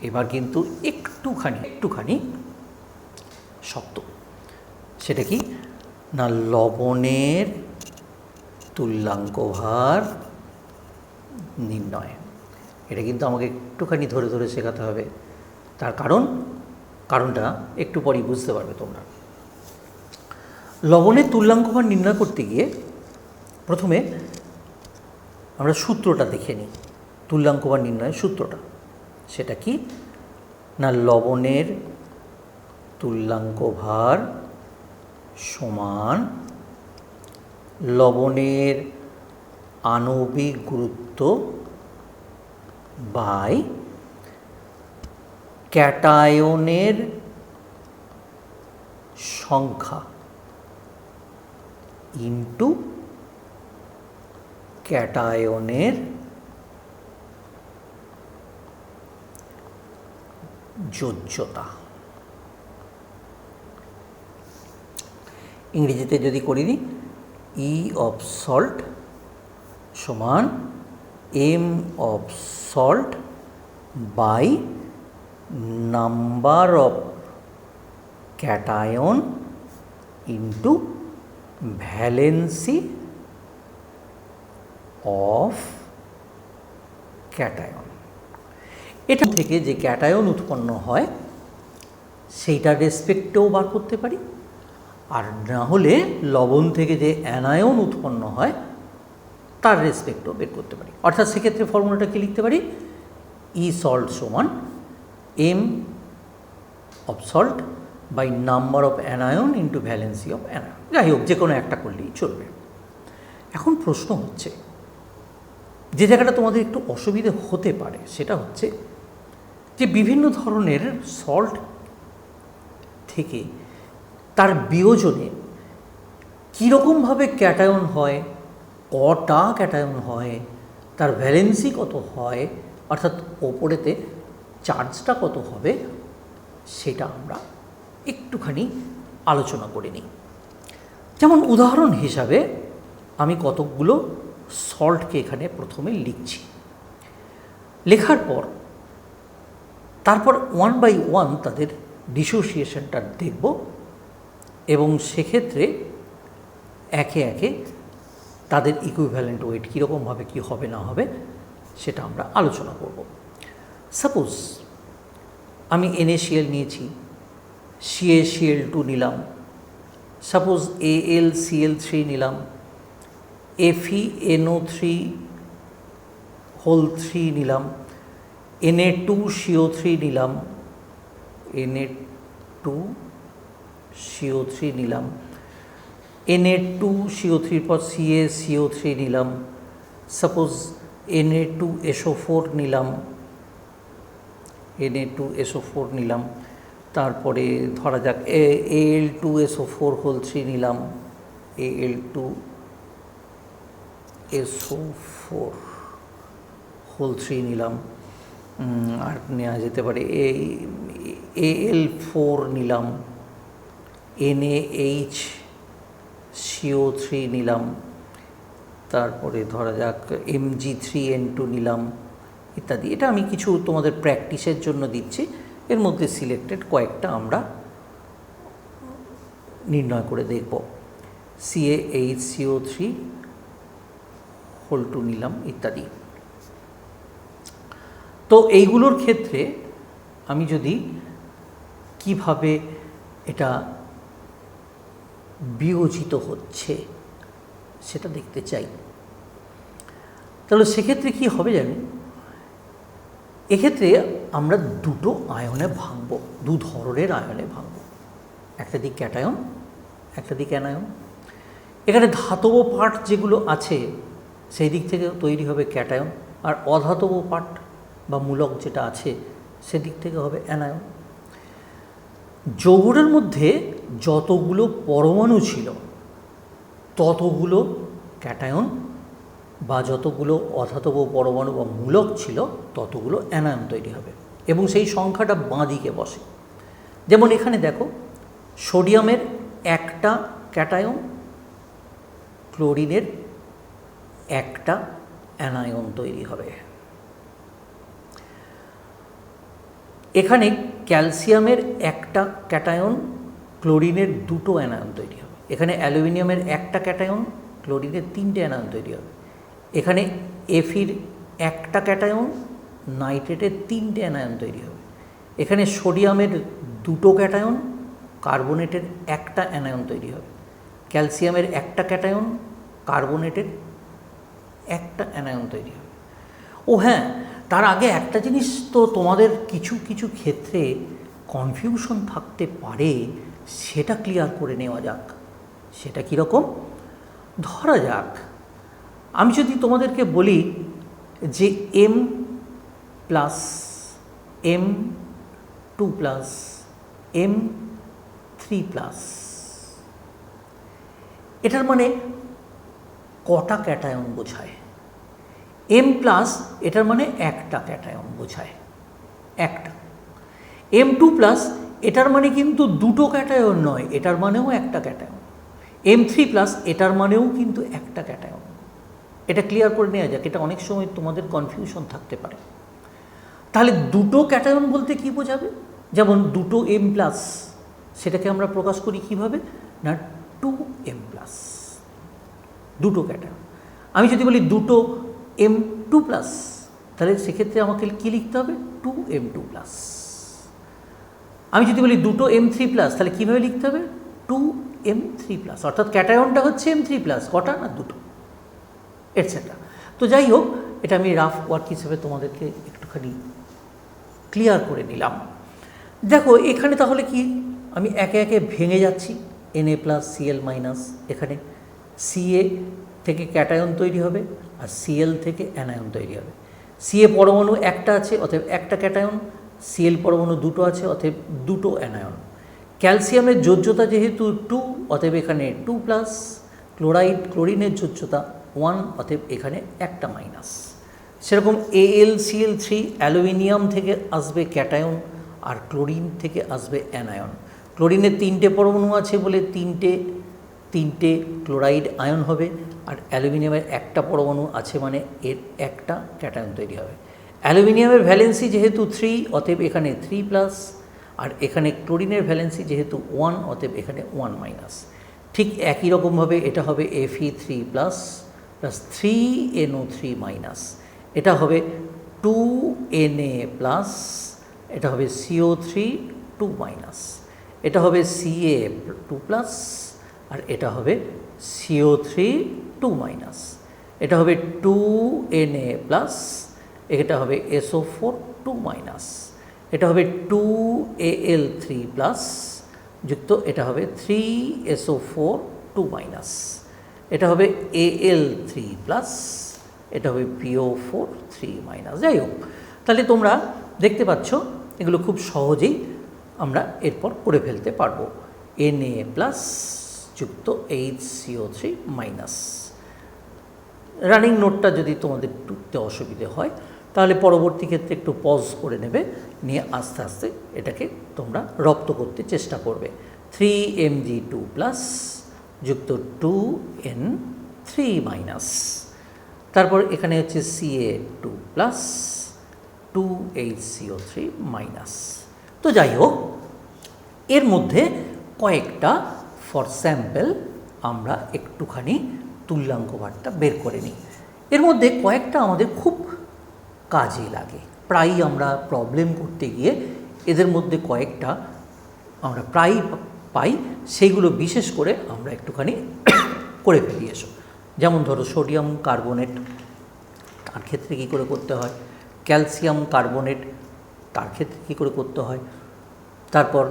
এবার কিন্তু একটুখানি শক্ত, সেটা কি না, লবণের তুল্যাঙ্কভার নির্ণয়। এটা কিন্তু আমাকে একটুখানি ধরে ধরে শেখাতে হবে, তার কারণটা একটু পরেই বুঝতে পারবে তোমরা। লবণের তুল্যাঙ্কভার নির্ণয় করতে গিয়ে প্রথমে আমরা সূত্রটা দেখে নিই, তুল্যাঙ্কভার নির্ণয়ের সূত্রটা। সেটা কি না, লবণের তুল্যাঙ্কভার সমান লবণের আণবিক গুরুত্ব বাই ক্যাটায়নের সংখ্যা ইন্টু ক্যাটায়নের যোজ্যতা। ইংরেজিতে যদি করি দিই, E of salt সমান M of salt by number of cation into valency of cation। এটা থেকে যে ক্যাটায়ন উৎপন্ন হয় সেইটার রেসপেক্টেও বার করতে পারি, আর না হলে লবণ থেকে যে অ্যানায়ন উৎপন্ন হয় তার রেসপেক্টও বের করতে পারি। অর্থাৎ সেক্ষেত্রে ফর্মুলাটা কি লিখতে পারি, ই সল্ট সমান M of salt by number of anion into valency of anion. যাই হোক, যে কোনো একটা করলেই চলবে। এখন প্রশ্ন হচ্ছে, যে জায়গাটা তোমাদের একটু অসুবিধে হতে পারে সেটা হচ্ছে যে বিভিন্ন ধরনের সল্ট থেকে তার বিয়োজনে কীরকমভাবে ক্যাটায়ন হয়, কটা ক্যাটায়ন হয়, তার ভ্যালেন্সি কত হয়, অর্থাৎ ওপরেতে চার্জটা কত হবে, সেটা আমরা একটুখানি আলোচনা করে নিই। যেমন উদাহরণ হিসাবে আমি কতকগুলো সল্টকে এখানে প্রথমে লিখছি, লেখার পর তারপর 1/1 তাদের ডিসোসিয়েশনটা দেখব এবং সেক্ষেত্রে একে একে তাদের ইকুইভ্যালেন্ট ওয়েট কীরকমভাবে কী হবে না হবে সেটা আমরা আলোচনা করব। সাপোজ আমি NaCl নিয়েছি, CaCl2 নিলাম, সাপোজ AlCl3 নিলাম, FeNO3 নিলাম, Na2CO3 নিলাম, Na2CO3 নিলাম, Na2CO3 পর CaCO3 নিলাম, সাপোজ Na2SO4 নিলাম, Na2SO4 নিলাম, তারপরে ধরা যাক Al2SO4 নিলাম, Al2SO4 নিলাম, আর নেওয়া যেতে পারে Al4 নিলাম, NaHCO3 নিলাম, তারপরে ধরা যাক Mg3N2 নিলাম ইত্যাদি। এটা আমি কিছু তোমাদের প্র্যাকটিসের জন্য দিচ্ছি, এর মধ্যে সিলেক্টেড কয়েকটা আমরা নির্ণয় করে দেখব। CaHCO3 নিলাম ইত্যাদি। তো এইগুলোর ক্ষেত্রে আমি যদি কিভাবে এটা বিয়োজিত হচ্ছে সেটা দেখতে চাই, তাহলে সেক্ষেত্রে কি হবে জানেন, এক্ষেত্রে আমরা দুটো আয়নে ভাঙব, দু ধরনের আয়নে ভাঙব, একটা দিক ক্যাটায়ন, একটা দিক অ্যানায়ন। এখানে ধাতব পার্ট যেগুলো আছে সেই দিক থেকে তৈরি হবে ক্যাটায়ন, আর অধাতব পার্ট বা মূলক যেটা আছে সেদিক থেকে হবে অ্যানায়ন। যৌগের মধ্যে যতগুলো পরমাণু ছিল ততগুলো ক্যাটায়ন, বা যতগুলো অধাতব পরমাণু বা মূলক ছিল ততগুলো অ্যানায়ন তৈরি হবে, এবং সেই সংখ্যাটা বাঁ দিকে বসে। যেমন এখানে দেখো, সোডিয়ামের একটা ক্যাটায়ন, ক্লোরিনের একটা অ্যানায়ন তৈরি হবে। এখানে ক্যালসিয়ামের একটা ক্যাটায়ন, ক্লোরিনের দুটো অ্যানায়ন তৈরি হবে। এখানে অ্যালুমিনিয়ামের একটা ক্যাটায়ন, ক্লোরিনের তিনটে অ্যানায়ন তৈরি হবে। এখানে এফির একটা ক্যাটায়ন, নাইট্রেটের তিনটে অ্যানায়ন তৈরি হবে। এখানে সোডিয়ামের দুটো ক্যাটায়ন, কার্বনেটের একটা অ্যানায়ন তৈরি হবে। ক্যালসিয়ামের একটা ক্যাটায়ন, কার্বনেটের একটা অ্যানায়ন তৈরি হবে। ও হ্যাঁ, তার আগে একটা জিনিস তো তোমাদের কিছু কিছু ক্ষেত্রে কনফিউশন থাকতে পারে, সেটা ক্লিয়ার করে নেওয়া যাক। সেটা কীরকম? ধরা যাক আমি যদি তোমাদেরকে বলি যে M+, M2+, M3+, এটার মানে কটা ক্যাটায়ন বোঝায়? M+ এটার মানে একটা ক্যাটায়ন বোঝায়, একটা। M2+ এটার মানে কিন্তু দুটো ক্যাটায়ন নয়, এটার মানেও একটা ক্যাটায়ন। M3+ এটার মানেও কিন্তু একটা ক্যাটায়ন। এটা ক্লিয়ার করে নেওয়া যাক, এটা অনেক সময় তোমাদের কনফিউশন থাকতে পারে। তাহলে দুটো ক্যাটায়ন বলতে কি বোঝাবে? যেমন দুটো M+, সেটাকে আমরা প্রকাশ করি কিভাবে না, 2M+, দুটো ক্যাটায়ন। আমি যদি বলি দুটো M2+, তাহলে সেক্ষেত্রে আমাকে কী লিখতে হবে? 2M2+। আমি যদি বলি দুটো M3+, তাহলে কীভাবে লিখতে হবে? 2M3+। অর্থাৎ ক্যাটায়নটা হচ্ছে M3+, কটা না, দুটো, এটসেট্রা। তো যাই হোক, এটা আমি রাফ ওয়ার্ক হিসেবে তোমাদেরকে একটুখানি ক্লিয়ার করে নিলাম। দেখো এখানে তাহলে কি, আমি একে একে ভেঙে যাচ্ছি। Na+Cl-, এখানে Ca থেকে ক্যাটায়ন তৈরি হবে, আর Cl থেকে অ্যানায়ন তৈরি হবে। Ca পরমাণু একটা আছে, অতএব একটা ক্যাটায়ন। Cl পরমাণু দুটো আছে, অতএব দুটো অ্যানায়ন। ক্যালসিয়ামের যোজ্যতা যেহেতু 2, অতএব এখানে 2+। ক্লোরিনের যোজ্যতা 1, অতএব এখানে একটা মাইনাস। সেরকম AlCl3, অ্যালুমিনিয়াম থেকে আসবে ক্যাটায়ন, আর ক্লোরিন থেকে আসবে অ্যানায়ন। ক্লোরিনের তিনটে পরমাণু আছে বলে তিনটে ক্লোরাইড আয়ন হবে, আর অ্যালুমিনিয়ামের একটা পরমাণু আছে মানে এর একটা ক্যাটায়ন তৈরি হবে। অ্যালুমিনিয়ামের ভ্যালেন্সি যেহেতু 3, অতএব এখানে 3+, আর এখানে ক্লোরিনের ভ্যালেন্সি যেহেতু 1, অতএব এখানে 1-। ঠিক একই রকমভাবে এটা হবে Fe3+ + 3NO3-, এটা হবে 2Na+, এটা হবে CO3 2-, এটা হবে Ca2+, আর এটা হবে CO3 2-, এটা হবে 2Na+, এটা হবে SO4 2-, এটা হবে 2Al3+, যুক্ত এটা হবে 3SO4 2-, এটা হবে Al3+, এটা হবে PO4 3-। যাই হোক, তাহলে তোমরা দেখতে পাচ্ছ এগুলো খুব সহজেই আমরা এরপর করে ফেলতে পারবো। Na+ যুক্ত HCO3-। রানিং নোটটা যদি তোমাদের টুকতে অসুবিধে হয় তাহলে পরবর্তী ক্ষেত্রে একটু পজ করে নেবে, নিয়ে আস্তে আস্তে এটাকে তোমরা রপ্ত করতে চেষ্টা করবে। 3Mg2 প্লাস যুক্ত 2N3 মাইনাস, তারপর এখানে হচ্ছে Ca2 প্লাস 2HCO3 মাইনাস। তো যাই হোক, এর মধ্যে কয়েকটা ফর স্যাম্পল আমরা একটুখানি তুল্যাঙ্ক ভারটা বের করে নিই। এর মধ্যে কয়েকটা আমাদের খুব কাজে লাগে, প্রায়ই আমরা প্রবলেম করতে গিয়ে এদের মধ্যে কয়েকটা আমরা প্রায়ই পাই, সেইগুলো বিশেষ করে আমরা একটুখানি করে ফেলি এসো। যেমন ধরো সোডিয়াম কার্বনেট, তার ক্ষেত্রে কী করে করতে হয়, ক্যালসিয়াম কার্বনেট, তার ক্ষেত্রে কী করে করতে হয়, তারপর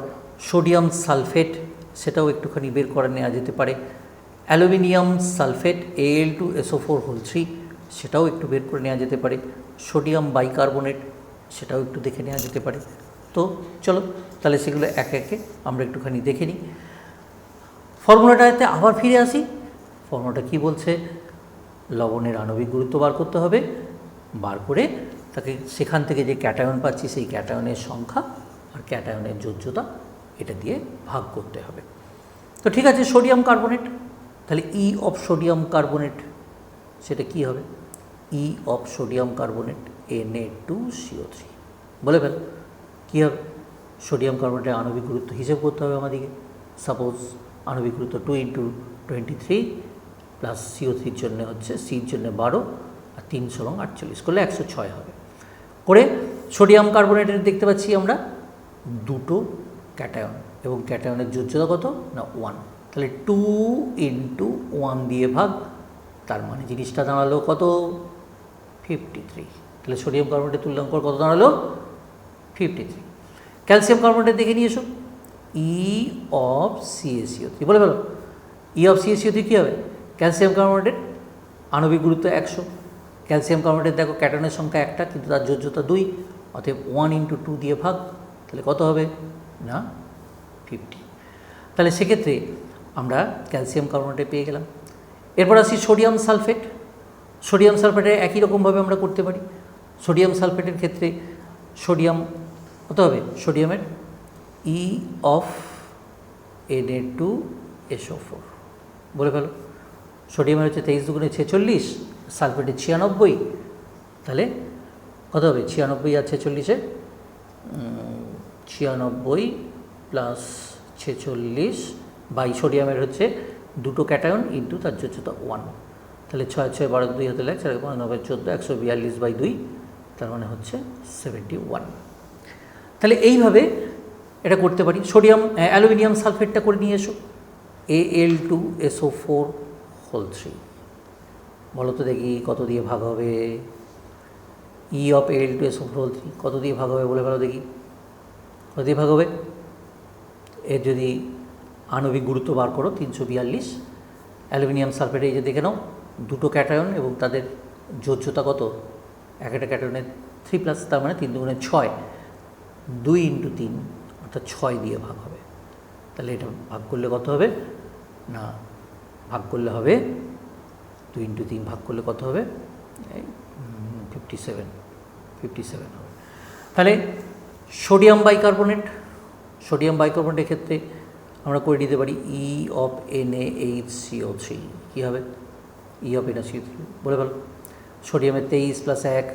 সোডিয়াম সালফেট, সেটাও একটুখানি বের করে নেওয়া যেতে পারে, অ্যালুমিনিয়াম সালফেট Al2SO4 3, সেটাও একটু বের করে নেওয়া যেতে পারে, সোডিয়াম বাইকার্বনেট, সেটাও একটু দেখে নেওয়া যেতে পারে। তো চলো তাহলে সেগুলো একে একে আমরা একটুখানি দেখে নিই। ফর্মুলাটাতে আবার ফিরে আসি। ফর্মুলাটা কি বলছে, লবণের আণবিক গুরুত্ব বার করতে হবে, বার করে তাকে সেখান থেকে যে ক্যাটায়ন পাচ্ছি সেই ক্যাটায়নের সংখ্যা আর ক্যাটায়নের যোজ্যতা এটা দিয়ে ভাগ করতে হবে। তো ঠিক আছে, সোডিয়াম কার্বনেট, তাহলে ই অফ সোডিয়াম কার্বনেট সেটা কি হবে, ই অফ সোডিয়াম কার্বনেট Na2CO3, বলে ফেল কী হবে। সোডিয়াম কার্বনেটের আণবিক গুরুত্ব হিসেব করতে হবে আমাদেরকে। সাপোজ আণবিক গুরুত্ব 2 × 23 প্লাস CO3 জন্য হচ্ছে, সির জন্য 12 আর 3 × 48 করলে 106 হবে। করে সোডিয়াম কার্বনেটের দেখতে পাচ্ছি আমরা দুটো ক্যাটায়ন এবং ক্যাটায়নের যোজ্যতা কত না 1, তাহলে 2 × 1 দিয়ে ভাগ, তার মানে জিনিসটা দাঁড়ালো কত 53। তাহলে সোডিয়াম কার্বনেটের তুল্যাঙ্ক কত দাঁড়ালো 53। ক্যালসিয়াম কার্বনেট দেখে নিয়ে এসো, ই অফ CaCO3, বলে ফেলো ই অফ CaCO3 কী হবে, ক্যালসিয়াম কার্বনেটের আণবিক গুরুত্ব 100, ক্যালসিয়াম কার্বনেটের দেখো ক্যাটায়নের সংখ্যা একটা কিন্তু তার যোজ্যতা 2, অতএব 1 × 2 দিয়ে ভাগ, তাহলে কত হবে না 50। তাহলে সেক্ষেত্রে আমরা ক্যালসিয়াম কার্বনেটে পেয়ে গেলাম। এরপর আসি সোডিয়াম সালফেট। সোডিয়াম সালফেটের একই রকমভাবে আমরা করতে পারি। সোডিয়াম সালফেটের ক্ষেত্রে সোডিয়াম কত হবে, সোডিয়ামের ই অফ Na2SO4, বলে ফেলো সোডিয়ামের হচ্ছে 23 × 2 = 46, সালফেটের 96, তাহলে কত হবে 96 আর 46-এ 96 প্লাস 46 বাই সোডিয়ামের হচ্ছে দুটো ক্যাটায়ন ইন্টু তার যোজ্যতা 1, তাহলে 6 6 12 2 হাতে লাগ 4 9 14 142/2, তার মানে হচ্ছে 71। তাহলে এইভাবে এটা করতে পারি। সোডিয়াম অ্যালুমিনিয়াম সালফেটটা করে নিয়ে এসো, Al2SO4 3, বলো তো দেখি কত দিয়ে ভাগ হবে, ই অফ Al2SO4 3 কত দিয়ে ভাগ হবে বলে ফেলো দেখি, কত দিয়ে ভাগ হবে। এর যদি আণবিক গুরুত্ব বার করো 342, অ্যালুমিনিয়াম সালফেটে এই যে দেখে নাও দুটো ক্যাটায়ন এবং তাদের যোজ্যতা কত, একটা ক্যাটায়নের 3+, তার মানে 3 × 6, 2 × 3 অর্থাৎ 6 দিয়ে ভাগ হবে। তাহলে এটা ভাগ করলে কত হবে না, ভাগ করলে হবে 2 × 3 ভাগ করলে কত হবে 57 হবে। তাহলে সোডিয়াম বাইকার্বনেট, সোডিয়াম বাইকার্বনেটের ক্ষেত্রে আমরা করে দিতে পারি ই অফ NaHCO3, কী হবে ই অফ NaHCO3, বলে ফেলো সোডিয়ামের 23 + 1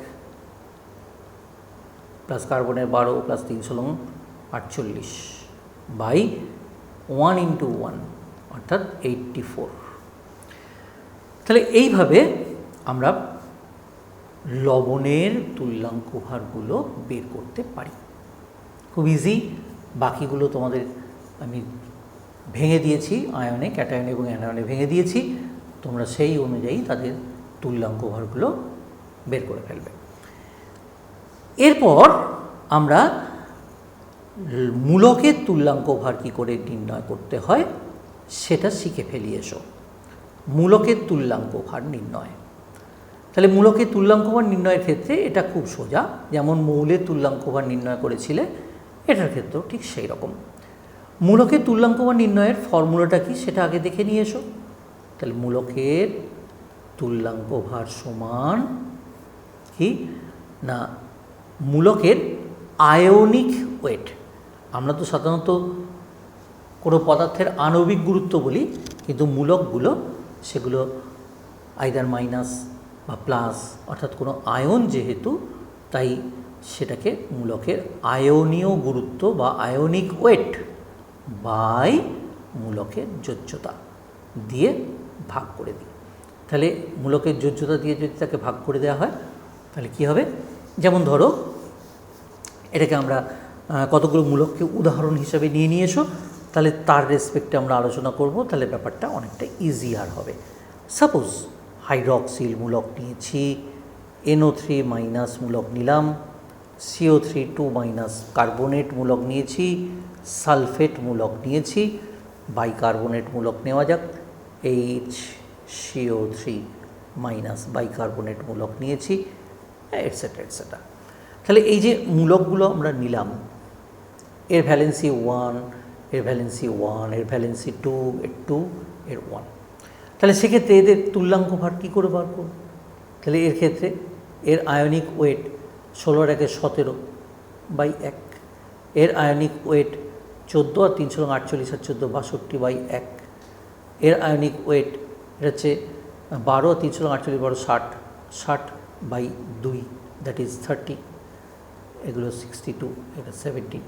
প্লাস কার্বনের 12 প্লাস 3 × 48 বাই 1 × 1 অর্থাৎ 84। তাহলে এইভাবে আমরা লবণের তুল্যাঙ্ক ভারগুলো বের করতে পারি, খুব ইজি। বাকিগুলো তোমাদের আমি ভেঙে দিয়েছি, আয়নে ক্যাটায়নে এবং অ্যানায়নে ভেঙে দিয়েছি, তোমরা সেই অনুযায়ী তাদের তুল্যাঙ্ক ভারগুলো বের করে ফেলবে। এরপর আমরা মূলকের তুল্যাঙ্ক ভার কী করে নির্ণয় করতে হয় সেটা শিখে ফেলি এসো। মূলকের তুল্যাঙ্ক ভার নির্ণয়, তাহলে মূলকের তুল্যাঙ্ক ভার নির্ণয়ের ক্ষেত্রে এটা খুব সোজা, যেমন মৌলের তুল্যাঙ্ক ভার নির্ণয় করেছিলে এটার ক্ষেত্রেও ঠিক সেই রকম। মূলকের তুল্যাঙ্ক ভার নির্ণয়ের ফর্মুলাটা কি সেটা আগে দেখে নিয়ে এসো। তাহলে মূলকের তুল্যাঙ্ক ভার সমান কি না মূলকের আয়নিক ওয়েট। আমরা তো সাধারণত কোনো পদার্থের আণবিক গুরুত্ব বলি, কিন্তু মূলকগুলো সেগুলো আইদার মাইনাস বা প্লাস, অর্থাৎ কোনো আয়ন যেহেতু, তাই সেটাকে মূলকের আয়নীয় গুরুত্ব বা আয়নিক ওয়েট বাই মূলকের যোজ্যতা দিয়ে ভাগ করে দিই। তাহলে মূলকের যোজ্যতা দিয়ে যদি তাকে ভাগ করে দেওয়া হয় তাহলে কী হবে, যেমন ধরো এটাকে আমরা কতগুলো মূলককে উদাহরণ হিসাবে নিয়ে এসো, তাহলে তার রেসপেক্টে আমরা আলোচনা করব, তাহলে ব্যাপারটা অনেকটা ইজিয়ার হবে। সাপোজ হাইড্রক্সিল মূলক নিয়েছি, NO3 মাইনাস মূলক নিলাম, CO3 2 কার্বনেট মূলক নিয়েছি, সালফেট মূলক নিয়েছি, বাইকার্বনেট মূলক নেওয়া যাক, HCO3 বাইকার্বনেট মূলক নিয়েছি, এটসেট্রা এটসেট্রা। তাহলে এই যে মূলকগুলো আমরা নিলাম, এর ভ্যালেন্সি 1, এর ভ্যালেন্সি 1, এর ভ্যালেন্সি 2, এর 2, এর 1। তাহলে সেক্ষেত্রে এদের তুল্যাঙ্ক ভার কী করে বার করব? তাহলে এর ক্ষেত্রে এর আয়নিক ওয়েট 16 একে 17 বাই 1, এর আয়নিক ওয়েট 14 আর 3 48 আর 14 62 বাই 1, এর আয়নিক ওয়েট এটা হচ্ছে 12 আর 3 48 12 60 60 বাই 2, দ্যাট ইজ 30, এগুলো 62, এটা 70।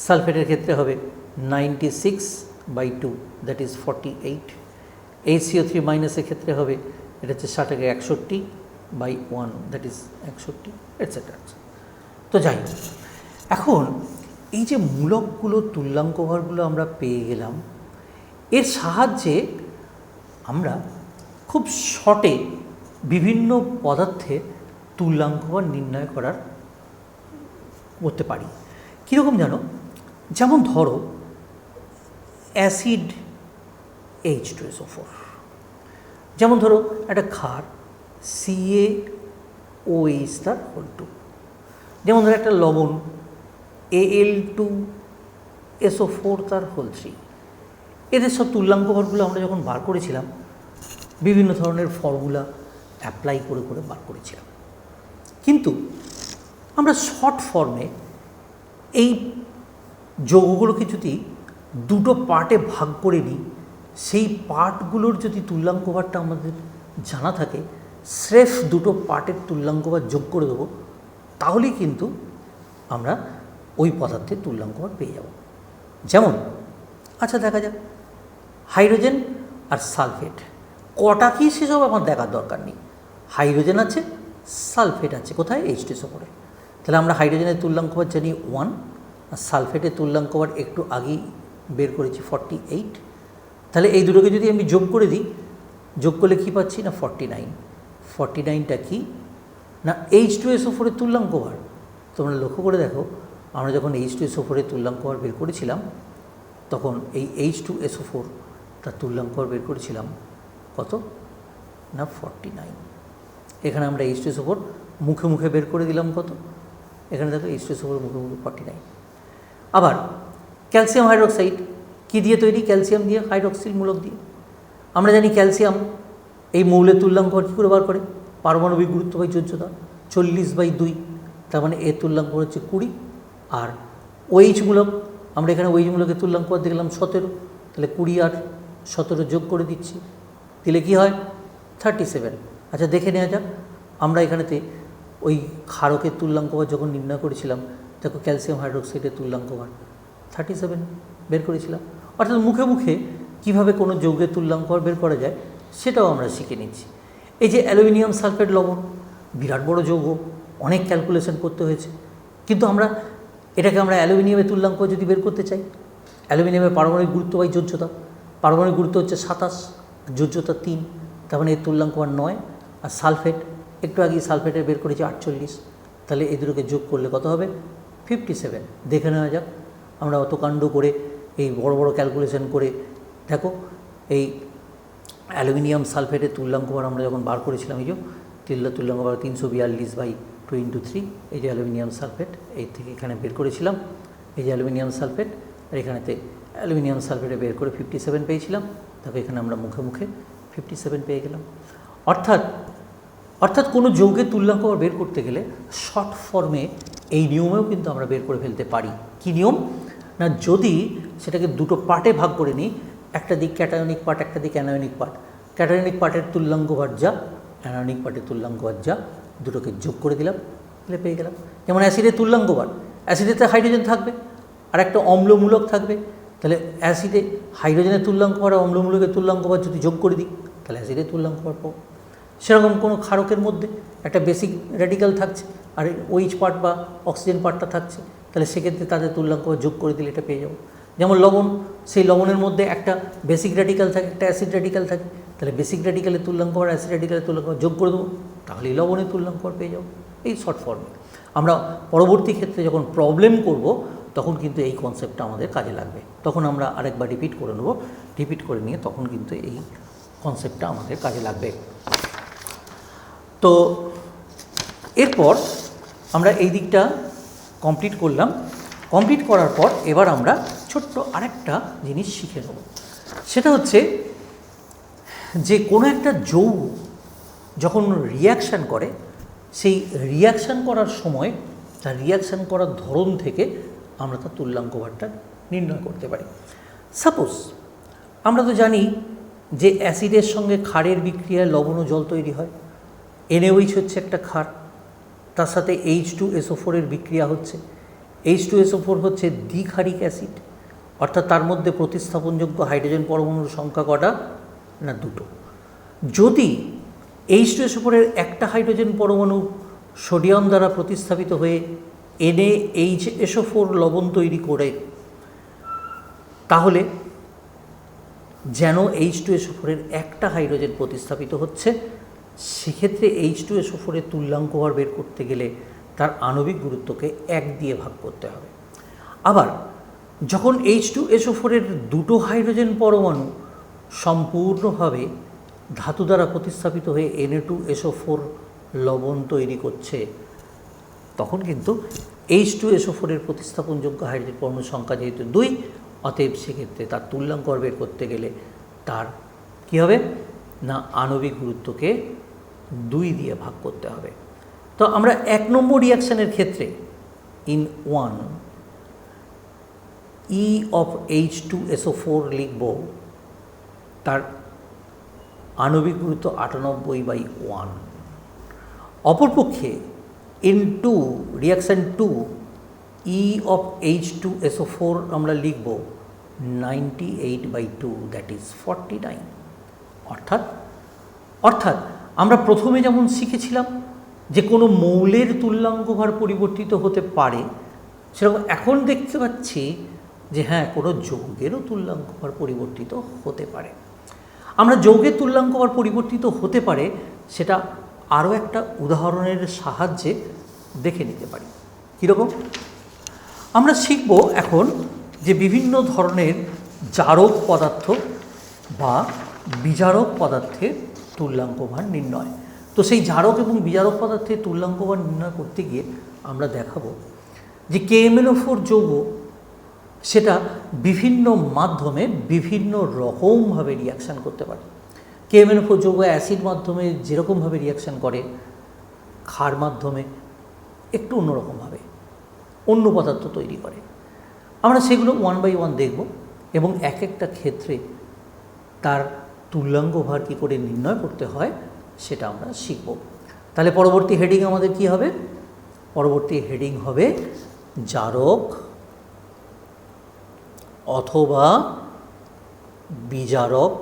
সালফেটের ক্ষেত্রে হবে 96 বাই 2, দ্যাট ইজ 48। HCO3 মাইনাসের ক্ষেত্রে হবে এটা হচ্ছে 60 একে 61 বাই 1, দ্যাট ইজ 61, এটসেট্রা। তো যাই হোক, এখন এই যে মূলকগুলো তুল্যাঙ্ক ভারগুলো আমরা পেয়ে গেলাম, এর সাহায্যে আমরা খুব শর্টে বিভিন্ন পদার্থের তুল্যাঙ্ক ভার নির্ণয় করতে পারি। কীরকম জানো, যেমন ধরো অ্যাসিড H2SO4, যেমন ধরো একটা ক্ষার CaOH2, যেমন ধরো একটা লবণ Al2SO4, এদের সব তুল্যাঙ্ক ভারগুলো আমরা যখন বার করেছিলাম বিভিন্ন ধরনের ফর্মুলা অ্যাপ্লাই করে করে বার করেছিলাম। কিন্তু আমরা শর্ট ফর্মে এই যৌগগুলোকে যদি দুটো পার্টে ভাগ করে নিই, সেই পার্টগুলোর যদি তুল্যাঙ্ক ভারটা আমাদের জানা থাকে, স্রেফ দুটো পার্টের তুল্যাঙ্ক ভার যোগ করে দেবো, তাহলেই কিন্তু আমরা ওই পদার্থের তুল্যাঙ্ক ভার পেয়ে যাব। যেমন আচ্ছা দেখা যাক হাইড্রোজেন আর সালফেট কটা কি সেসব আমার দেখার দরকার নেই, হাইড্রোজেন আছে সালফেট আছে কোথায়, H2SO4। তাহলে আমরা হাইড্রোজেনের তুল্যাঙ্ক ভার জানি 1, আর সালফেটের তুল্যাঙ্ক ভার একটু আগেই বের করেছি 48। তাহলে এই দুটোকে যদি আমি যোগ করে দিই, যোগ করলে কী পাচ্ছি না 49। 49টা কি না H2SO4 এর তুল্যাঙ্ক ভার। তোমরা লক্ষ্য করে দেখো, আমরা যখন H2SO4 এর তুল্যাঙ্ক ভার বের করেছিলাম তখন এই H2SO4 তার তুল্যাঙ্ক ভার বের করেছিলাম কত না 49। এখানে আমরা H2SO4 মুখে মুখে বের করে দিলাম কত, এখানে দেখো H2SO4 মুখে মুখে 49। আবার ক্যালসিয়াম হাইড্রোক্সাইড কী দিয়ে তৈরি, ক্যালসিয়াম দিয়ে, হাইড্রক্সিল মূলক দিয়ে। আমরা জানি ক্যালসিয়াম এই মৌলের তুল্যাঙ্ক ভার কী করে বার করে, পারমাণবিক গুরুত্ব বাই যোজ্যতা 40/2, তার মানে এর তুল্যাঙ্ক ভার হচ্ছে 20। আর OH মূলক, আমরা এখানে OH মূলকের তুল্যাঙ্ক ভার দেখলাম 17, তাহলে 20 আর 17 যোগ করে দিচ্ছি, দিলে কী হয় 37। আচ্ছা দেখে নেওয়া যাক, আমরা এখানেতে ওই ক্ষারকের তুল্যাঙ্ক ভার যখন নির্ণয় করেছিলাম, দেখো ক্যালসিয়াম হাইড্রোক্সাইডের তুল্যাঙ্ক ভার 37 বের করেছিলাম। অর্থাৎ মুখে মুখে কীভাবে কোনো যৌগের তুল্যাঙ্ক ভার বের করা যায় সেটাও আমরা শিখে নিচ্ছি। এই যে অ্যালুমিনিয়াম সালফেট লবণ, বিরাট বড় যৌগ, অনেক ক্যালকুলেশন করতে হয়েছে, কিন্তু এটাকে আমরা অ্যালুমিনিয়ামের তুল্যাঙ্ক যদি বের করতে চাই, অ্যালুমিনিয়ামের পারমাণবিক গুরুত্ব বাই যোজ্যতা, পারমাণবিক গুরুত্ব হচ্ছে 27, যোজ্যতা 3, তার মানে এর তুল্যাঙ্ক ভার 9। আর সালফেট, একটু আগে সালফেটের বের করেছি 48, তাহলে এই দুটোকে যোগ করলে কত হবে 57। দেখে নেওয়া যাক, আমরা অত কাণ্ড করে এই বড় বড় ক্যালকুলেশন করে দেখো এই অ্যালুমিনিয়াম সালফেটের তুল্যাঙ্ক ভার আমরা যখন বার করেছিলাম, এই যে তুল্যাঙ্ক ভার 342/2 × 3, এই যে অ্যালুমিনিয়াম সালফেট এই থেকে এখানে বের করেছিলাম, এই যে অ্যালুমিনিয়াম সালফেট, আর এখানেতে অ্যালুমিনিয়াম সালফেটে বের করে 57 পেয়েছিলাম, তাকে এখানে আমরা মুখে মুখে 57 পেয়ে গেলাম। অর্থাৎ অর্থাৎ কোনো যৌগের তুল্যাঙ্ক ভার বের করতে গেলে শর্ট ফর্মে এই নিয়মেও কিন্তু আমরা বের করে ফেলতে পারি। কি নিয়ম না, যদি সেটাকে দুটো পার্টে ভাগ করে নিই, একটা দিক ক্যাটায়নিক পার্ট, একটা দিক অ্যানায়নিক পার্ট, ক্যাটায়নিক পার্টের তুল্যাঙ্ক ভার যা, অ্যানায়নিক পার্টের তুল্যাঙ্ক ভার যা, দুটোকে যোগ করে দিলাম, তাহলে পেয়ে গেলাম। যেমন অ্যাসিডের তুল্যাঙ্ক ভার, অ্যাসিডেতে হাইড্রোজেন থাকবে আর একটা অম্লমূলক থাকবে, তাহলে অ্যাসিডে হাইড্রোজেনের তুল্যাঙ্ক ভার আর অম্লমূলকের তুল্যাঙ্ক ভার যদি যোগ করে দিই তাহলে অ্যাসিডের তুল্যাঙ্ক ভার পাবো। সেরকম কোনো ক্ষারকের মধ্যে একটা বেসিক র্যাডিক্যাল থাকছে আর ওইচ পার্ট বা অক্সিজেন পার্টটা থাকছে, তাহলে সেক্ষেত্রে তাদের তুল্যাঙ্ক ভার যোগ করে দিলে এটা পেয়ে যাবো। যেমন লবণ, সেই লবণের মধ্যে একটা বেসিক র্যাডিক্যাল থাকে, একটা অ্যাসিড র্যাডিক্যাল থাকে, তাহলে বেসিক র্যাডিক্যালের তুল্যাঙ্ক ভার অ্যাসিড র্যাডিক্যালের তুল্যাঙ্ক ভার যোগ করে দেবো, তাহলেই লবণের তুল্যাঙ্ক ভার পেয়ে যাবো। এই শর্ট ফর্মে আমরা পরবর্তী ক্ষেত্রে যখন প্রবলেম করব তখন কিন্তু এই কনসেপ্টটা আমাদের কাজে লাগবে, তখন আমরা আরেকবার রিপিট করে নেব, রিপিট করে নিয়ে তখন কিন্তু এই কনসেপ্টটা আমাদের কাজে লাগবে। তো এরপর আমরা এই দিকটা কমপ্লিট করলাম। কমপ্লিট করার পর এবার আমরা ছোট্ট আরেকটা জিনিস শিখে নেব, সেটা হচ্ছে যে কোনো একটা যৌগ যখন রিয়াকশান করে, সেই রিয়াকশান করার সময় তার রিয়াকশান করার ধরন থেকে আমরা তার তুল্যাঙ্ক ভারটা নির্ণয় করতে পারি। সাপোজ আমরা তো জানি যে অ্যাসিডের সঙ্গে ক্ষারের বিক্রিয়ায় লবণ ও জল তৈরি হয়, NaOH হচ্ছে একটা ক্ষার, তার সাথে H2SO4 এর বিক্রিয়া হচ্ছে, H2SO4 হচ্ছে দ্বিক্ষারিক অ্যাসিড, অর্থাৎ তার মধ্যে প্রতিস্থাপনযোগ্য হাইড্রোজেন পরমাণুর সংখ্যা কটা না দুটো। যদি H2SO4 এর একটা হাইড্রোজেন পরমাণু সোডিয়াম দ্বারা প্রতিস্থাপিত হয়ে NaHSO4 লবণ তৈরি করে, তাহলে যেন H2SO4 এর একটা হাইড্রোজেন প্রতিস্থাপিত হচ্ছে, সেক্ষেত্রে H2SO4 এর তুল্যাঙ্ক ভার বের করতে গেলে তার আণবিক গুরুত্বকে 1 দিয়ে ভাগ করতে হবে। আবার যখন H2SO4 এর দুটো হাইড্রোজেন পরমাণু সম্পূর্ণভাবে ধাতু দ্বারা প্রতিস্থাপিত হয়ে Na2SO4 লবণ তৈরি করছে, তখন কিন্তু H2SO4 এর প্রতিস্থাপনযোগ্য হাইড্রোজেন পরমাণুর সংখ্যা যেহেতু 2, অতএব সেক্ষেত্রে তার তুল্যাঙ্ক ভার বের করতে গেলে তার কী হবে না আণবিক গুরুত্বকে 2 দিয়ে ভাগ করতে হবে। তো আমরা 1 নম্বর রিয়াকশানের ক্ষেত্রে in 1 E of H2SO4 লিখব, তার আণবিক গুরুত্ব 98/1। অপরপক্ষে in 2 reaction 2 E of H2SO4 আমরা লিখব 98/2, দ্যাট ইজ 49। অর্থাৎ আমরা প্রথমে যেমন শিখেছিলাম যে কোনো মৌলের তুল্যাঙ্ক ভার পরিবর্তিত হতে পারে, সেরকম এখন দেখতে পাচ্ছি যে হ্যাঁ কোনো যৌগেরও তুল্যাঙ্ক ভার পরিবর্তিত হতে পারে। আমরা যৌগের তুল্যাঙ্ক ভার পরিবর্তিত হতে পারে সেটা আরও একটা উদাহরণের সাহায্যে দেখে নিতে পারি। কীরকম? আমরা শিখব এখন যে বিভিন্ন ধরনের জারক পদার্থ বা বিজারক পদার্থের তুল্যাঙ্ক ভার নির্ণয়। তো সেই জারক এবং বিজারক পদার্থের তুল্যাঙ্ক ভার নির্ণয় করতে গিয়ে আমরা দেখাবো যে KMnO4 যৌগ সেটা বিভিন্ন মাধ্যমে বিভিন্ন রকমভাবে রিয়াকশান করতে পারে। KMnO4 যৌগ অ্যাসিড মাধ্যমে যেরকমভাবে রিয়াকশান করে, ক্ষার মাধ্যমে একটু অন্যরকমভাবে অন্য পদার্থ তৈরি করে। আমরা সেগুলো 1 by 1 দেখব এবং এক একটা ক্ষেত্রে তার তুল্যাঙ্ক ভার কী করে নির্ণয় করতে হয় সেটা আমরা শিখব। তাহলে পরবর্তী হেডিং আমাদের কি হবে? পরবর্তী হেডিং হবে জারক অথবা বিজারক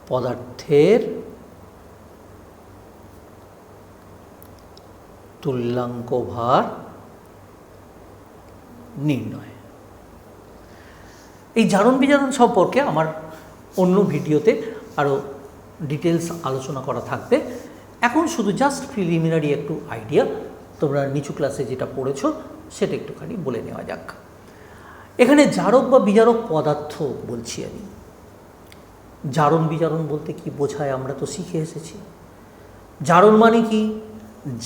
পদার্থের তুল্যাঙ্ক ভার নির্ণয়। এই জারণ বিজারণ সম্পর্কে আমার অন্য ভিডিওতে আরও ডিটেলস আলোচনা করা থাকবে। এখন শুধু জাস্ট প্রিলিমিনারি একটু আইডিয়া, তোমরা নিচু ক্লাসে যেটা পড়েছো সেটা একটুখানি বলে নেওয়া যাক। এখানে জারক বা বিজারক পদার্থ বলছি আমি। জারণ বিজারণ বলতে কি বোঝায় আমরা তো শিখে এসেছি। জারণ মানে কি?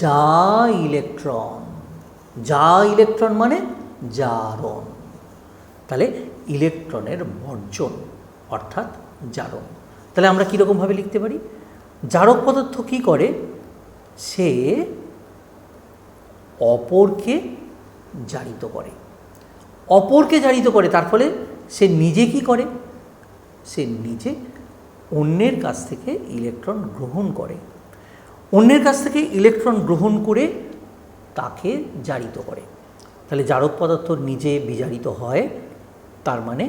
যা ইলেকট্রন মানে জারণ। তাহলে ইলেকট্রনের বর্জন অর্থাৎ জারণ। তাহলে আমরা কীরকমভাবে লিখতে পারি? জারক পদার্থ কি করে, সে অপরকে জারিত করে, অপরকে জারিত করে। তার ফলে সে নিজে কি করে, সে নিজে অন্যের কাছ থেকে ইলেকট্রন গ্রহণ করে, অন্যের কাছ থেকে ইলেকট্রন গ্রহণ করে তাকে জারিত করে। তাহলে জারক পদার্থ নিজে বিজারিত হয়, তার মানে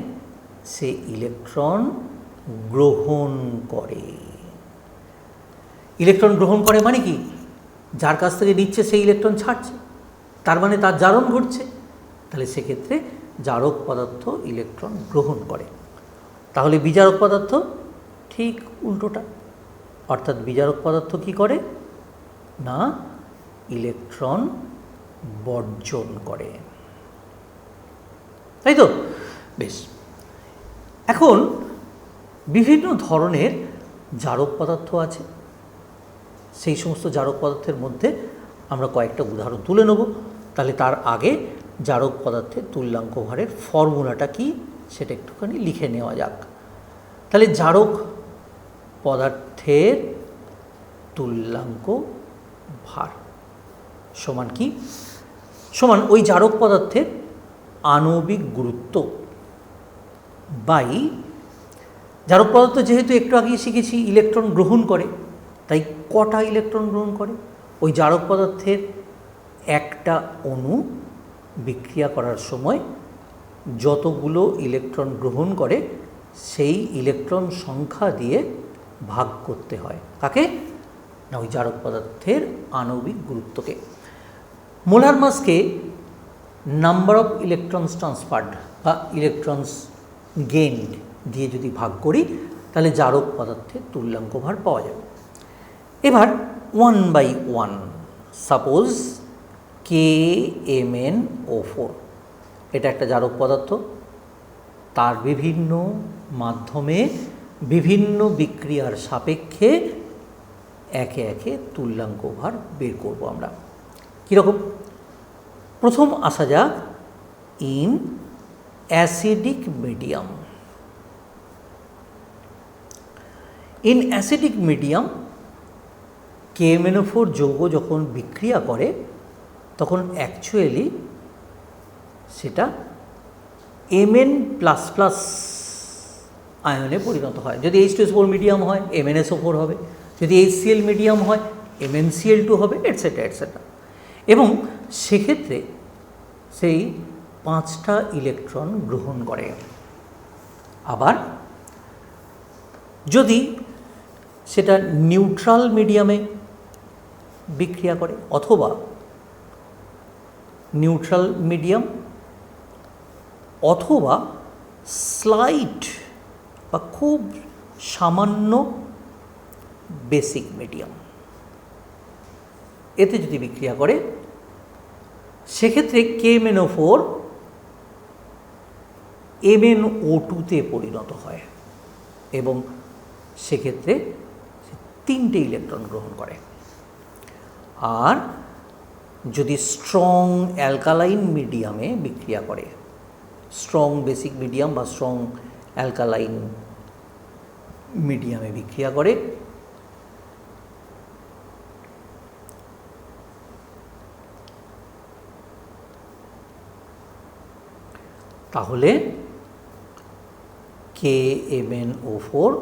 সে ইলেকট্রন গ্রহণ করে। ইলেকট্রন গ্রহণ করে মানে কি, যার কাছ থেকে নিচ্ছে সেই ইলেকট্রন ছাড়ছে, তার মানে তার জারণ ঘটছে। তাহলে সেক্ষেত্রে জারক পদার্থ ইলেকট্রন গ্রহণ করে। তাহলে বিজারক পদার্থ ঠিক উল্টোটা, অর্থাৎ বিজারক পদার্থ কি করে না, ইলেকট্রন বর্জন করে। তাই তো? বেশ, এখন বিভিন্ন ধরনের জারক পদার্থ আছে। সেই সমস্ত জারক পদার্থের মধ্যে আমরা কয়েকটা উদাহরণ তুলে নেব। তাহলে তার আগে জারক পদার্থের তুল্যাঙ্ক ভারের ফর্মুলাটা কি সেটা একটুখানি লিখে নেওয়া যাক। তাহলে জারক পদার্থের তুল্যাঙ্ক ভার সমান কি, সমান ওই জারক পদার্থের আণবিক গুরুত্ব বাই, জারক পদার্থ যেহেতু একটু আগেই শিখেছি ইলেকট্রন গ্রহণ করে, তাই কটা ইলেকট্রন গ্রহণ করে, ওই জারক পদার্থের একটা অণু বিক্রিয়া করার সময় যতগুলো ইলেকট্রন গ্রহণ করে সেই ইলেকট্রন সংখ্যা দিয়ে ভাগ করতে হয়। কাকে না, ওই জারক পদার্থের আণবিক গুরুত্বকে। মোলার মাসকে নাম্বার অফ ইলেকট্রনস ট্রান্সফার্ড বা ইলেকট্রনস গেইনড দিয়ে যদি ভাগ করি, তাহলে জারক পদার্থের তুল্যাঙ্ক ভার পাওয়া যাবে। এবার 1/1, সাপোজ KMnO4, এটা একটা জারক পদার্থ, তার বিভিন্ন মাধ্যমে বিভিন্ন বিক্রিয়ার সাপেক্ষে একে একে তুল্যাঙ্ক ভার বের করব আমরা। কীরকম, প্রথম আসা যাক in acidic medium. In acidic medium KMnO4 যৌগ যখন বিক্রিয়া করে তখন অ্যাকচুয়ালি সেটা Mn++ আয়নে পরিণত হয়। যদি H2SO4 মিডিয়াম হয় MnSO4 হবে, যদি HCl মিডিয়াম হয় MnCl2 হবে, এটসেট্রা এটসেট্রা। এবং সেক্ষেত্রে সেই 5টা ইলেকট্রন গ্রহণ করে। আবার যদি সেটা নিউট্রাল মিডিয়ামে বিক্রিয়া করে অথবা নিউট্রাল মিডিয়াম অথবা স্লাইট বা খুব সামান্য বেসিক মিডিয়াম, এতে যদি বিক্রিয়া করে সেক্ষেত্রে KMnO4 MnO2-তে পরিণত হয় এবং সেক্ষেত্রে 3টে ইলেকট্রন গ্রহণ করে। আর যদি স্ট্রং অ্যালকালাইন মিডিয়ামে বিক্রিয়া করে, স্ট্রং বেসিক মিডিয়াম বা স্ট্রং অ্যালকালাইন মিডিয়ামে বিক্রিয়া করে, তাহলে KMnO4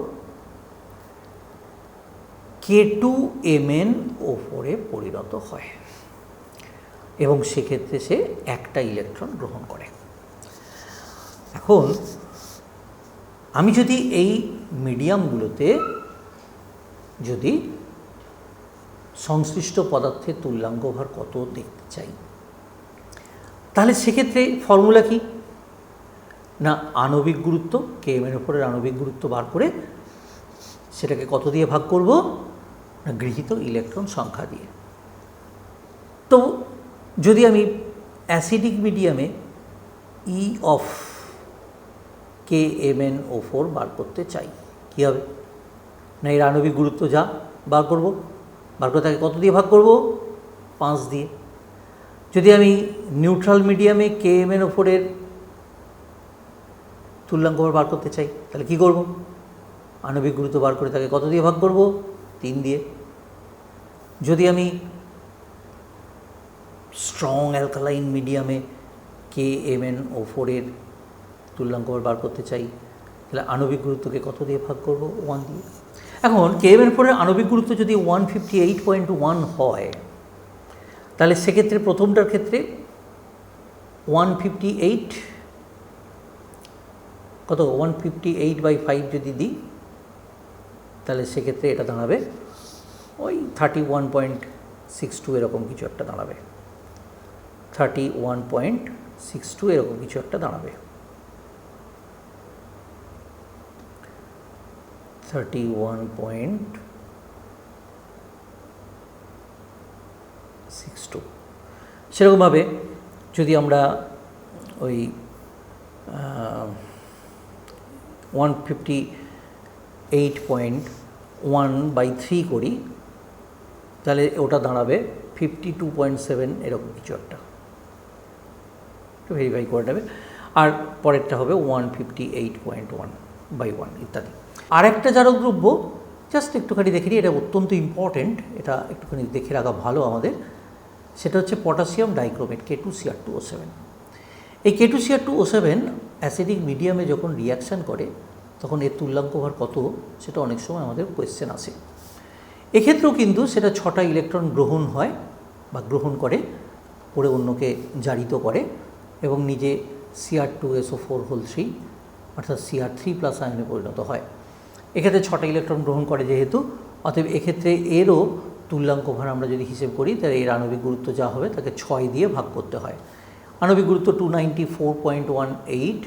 K2MnO4-এ পরিণত হয় এবং সেক্ষেত্রে সে একটা ইলেকট্রন গ্রহণ করে। এখন আমি যদি এই মিডিয়ামগুলোতে যদি সংশ্লিষ্ট পদার্থের তুল্যাঙ্ক ভার কত দেখতে চাই, তাহলে সেক্ষেত্রে ফর্মুলা কি না, আণবিক গুরুত্ব KMnO4-এর আণবিক গুরুত্ব বার করে সেটাকে কত দিয়ে ভাগ করব না, গৃহীত ইলেকট্রন সংখ্যা দিয়ে। তো যদি আমি অ্যাসিডিক মিডিয়ামে E অফ KMnO4 বার করতে চাই, কী হবে না, এর আণবিক গুরুত্ব যা বার করব, বার করে তাকে কত দিয়ে ভাগ করব, 5 দিয়ে। যদি আমি নিউট্রাল মিডিয়ামে KMnO4-এর তুল্যাঙ্ক ভার বার করতে চাই তাহলে কী করব, আণবিক গুরুত্ব বার করে তাকে কত দিয়ে ভাগ করব, 3 দিয়ে। যদি আমি স্ট্রং অ্যালকালাইন মিডিয়ামে KMnO4 এর তুল্যাঙ্ক ভর বার করতে চাই, তাহলে আণবিক গুরুত্বকে কত দিয়ে ভাগ করব? 1 দিয়ে। এখন KMnO4 এর আণবিক গুরুত্ব যদি 158.1 হয়, তাহলে সেক্ষেত্রে প্রথমটার ক্ষেত্রে 158 কত 158/5 যদি দিই, তাহলে সেক্ষেত্রে এটা দাঁড়াবে ওই 31.62 এরকম কিছু একটা দাঁড়াবে, 31.62 এরকম কিছু একটা দাঁড়াবে, 31.62। সেরকমভাবে যদি আমরা ওই 158.1/3 করি, তাহলে ওটা দাঁড়াবে 52.7 এরকম কিছু একটা, একটু ভেরিফাই করে নেবে। আর পরেরটা হবে 158.1/1 ইত্যাদি। আর একটা জারক দ্রব্য জাস্ট একটুখানি দেখে নিই, এটা অত্যন্ত ইম্পর্টেন্ট, এটা একটুখানি দেখে রাখা ভালো আমাদের। সেটা হচ্ছে পটাশিয়াম ডাইক্রোমেট K2Cr2O7। এই K2Cr2O7 অ্যাসিডিক মিডিয়ামে যখন রিয়াকশান করে তখন এর তুল্যাঙ্ক ভর কত, সেটা অনেক সময় আমাদের কোয়েশ্চেন আসে। এক্ষেত্রেও কিন্তু সেটা 6টা ইলেকট্রন গ্রহণ হয় বা গ্রহণ করে অন্যকে জারিত করে এবং নিজে Cr2SO4 অর্থাৎ Cr3+ আয়নে পরিণত হয়। এক্ষেত্রে 6টা ইলেকট্রন গ্রহণ করে যেহেতু, অতএব এক্ষেত্রে এরও তুল্যাঙ্ক ভর আমরা যদি হিসেব করি, তাহলে এর আণবিক গুরুত্ব যা হবে তাকে 6 দিয়ে ভাগ করতে হয়। আণবিক গুরুত্ব 294.18,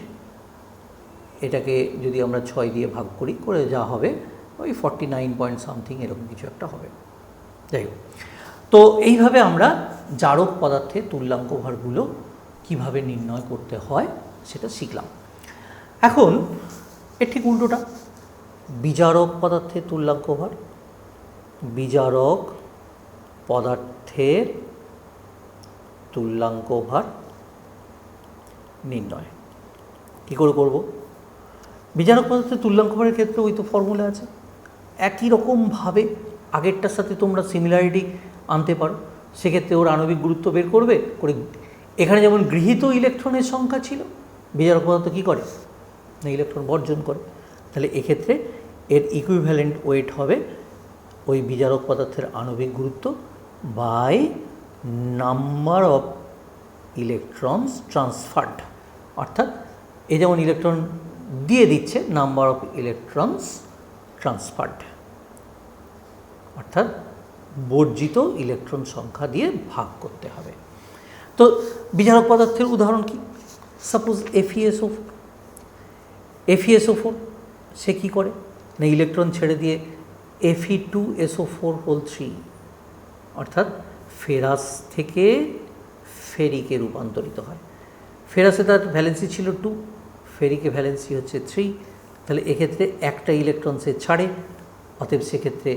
এটাকে যদি আমরা 6 দিয়ে ভাগ করে যা হবে ওই 49 পয়েন্ট সামথিং এরকম কিছু একটা হবে। যাই হোক, তো এইভাবে আমরা জারক পদার্থে তুল্যাঙ্ক ভরগুলো কীভাবে নির্ণয় করতে হয় সেটা শিখলাম। এখন এর ঠিক উল্টোটা, বিজারক পদার্থের তুল্যাঙ্ক ভর। বিজারক পদার্থের তুল্যাঙ্ক ভর নির্ণয় কী করে করব? বিজারক পদার্থের তুল্যাঙ্ক ভরের ক্ষেত্রে ওই তো ফর্মুলা আছে, একই রকমভাবে আগেরটার সাথে তোমরা সিমিলারিটি আনতে পারো। সেক্ষেত্রে ওর আণবিক গুরুত্ব বের করে এখানে যেমন গৃহীত ইলেকট্রনের সংখ্যা ছিল, বিজারক পদার্থ কী করে না ইলেকট্রন বর্জন করে, তাহলে এক্ষেত্রে এর ইকুইভ্যালেন্ট ওয়েট হবে ওই বিজারক পদার্থের আণবিক গুরুত্ব by number of electrons transferred, অর্থাৎ এ যেমন ইলেকট্রন দিয়ে দিচ্ছে, নাম্বার অফ ইলেকট্রনস ট্রান্সফার্ড, অর্থাৎ বর্জিত ইলেকট্রন সংখ্যা দিয়ে ভাগ করতে হবে। তো বিজারক পদার্থের উদাহরণ কি? সাপোজ FeSO4 সে কী করে না ইলেকট্রন ছেড়ে দিয়ে Fe2SO4 অর্থাৎ ফেরাস থেকে ফেরিকে রূপান্তরিত হয়। ফেরাসে তার ভ্যালেন্সি ছিল 2, ফেরিকে ভ্যালেন্সি হচ্ছে 3, তাহলে এক্ষেত্রে একটা ইলেকট্রন সে ছাড়ে, অতএব সেক্ষেত্রে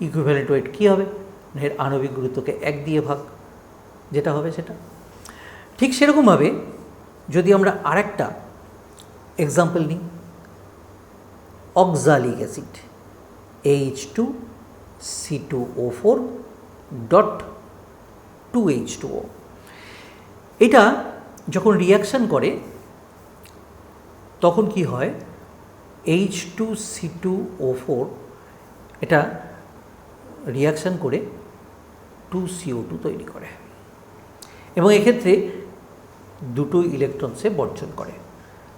ইকুইভ্যালেন্ট ওয়েট কী হবে? এর আণবিক গুরুত্বকে 1 দিয়ে ভাগ, যেটা হবে সেটা। ঠিক সেরকমভাবে যদি আমরা আরেকটা এক্সাম্পল নিই, অক্সালিক অ্যাসিড H2C2O4.2H2O, এটা যখন রিয়াকশান করে তখন কি হয়, H2C2O4 এটা রিয়াকশান করে 2CO2 তৈরি করে এবং এক্ষেত্রে দুটো ইলেকট্রন সে বর্জন করে।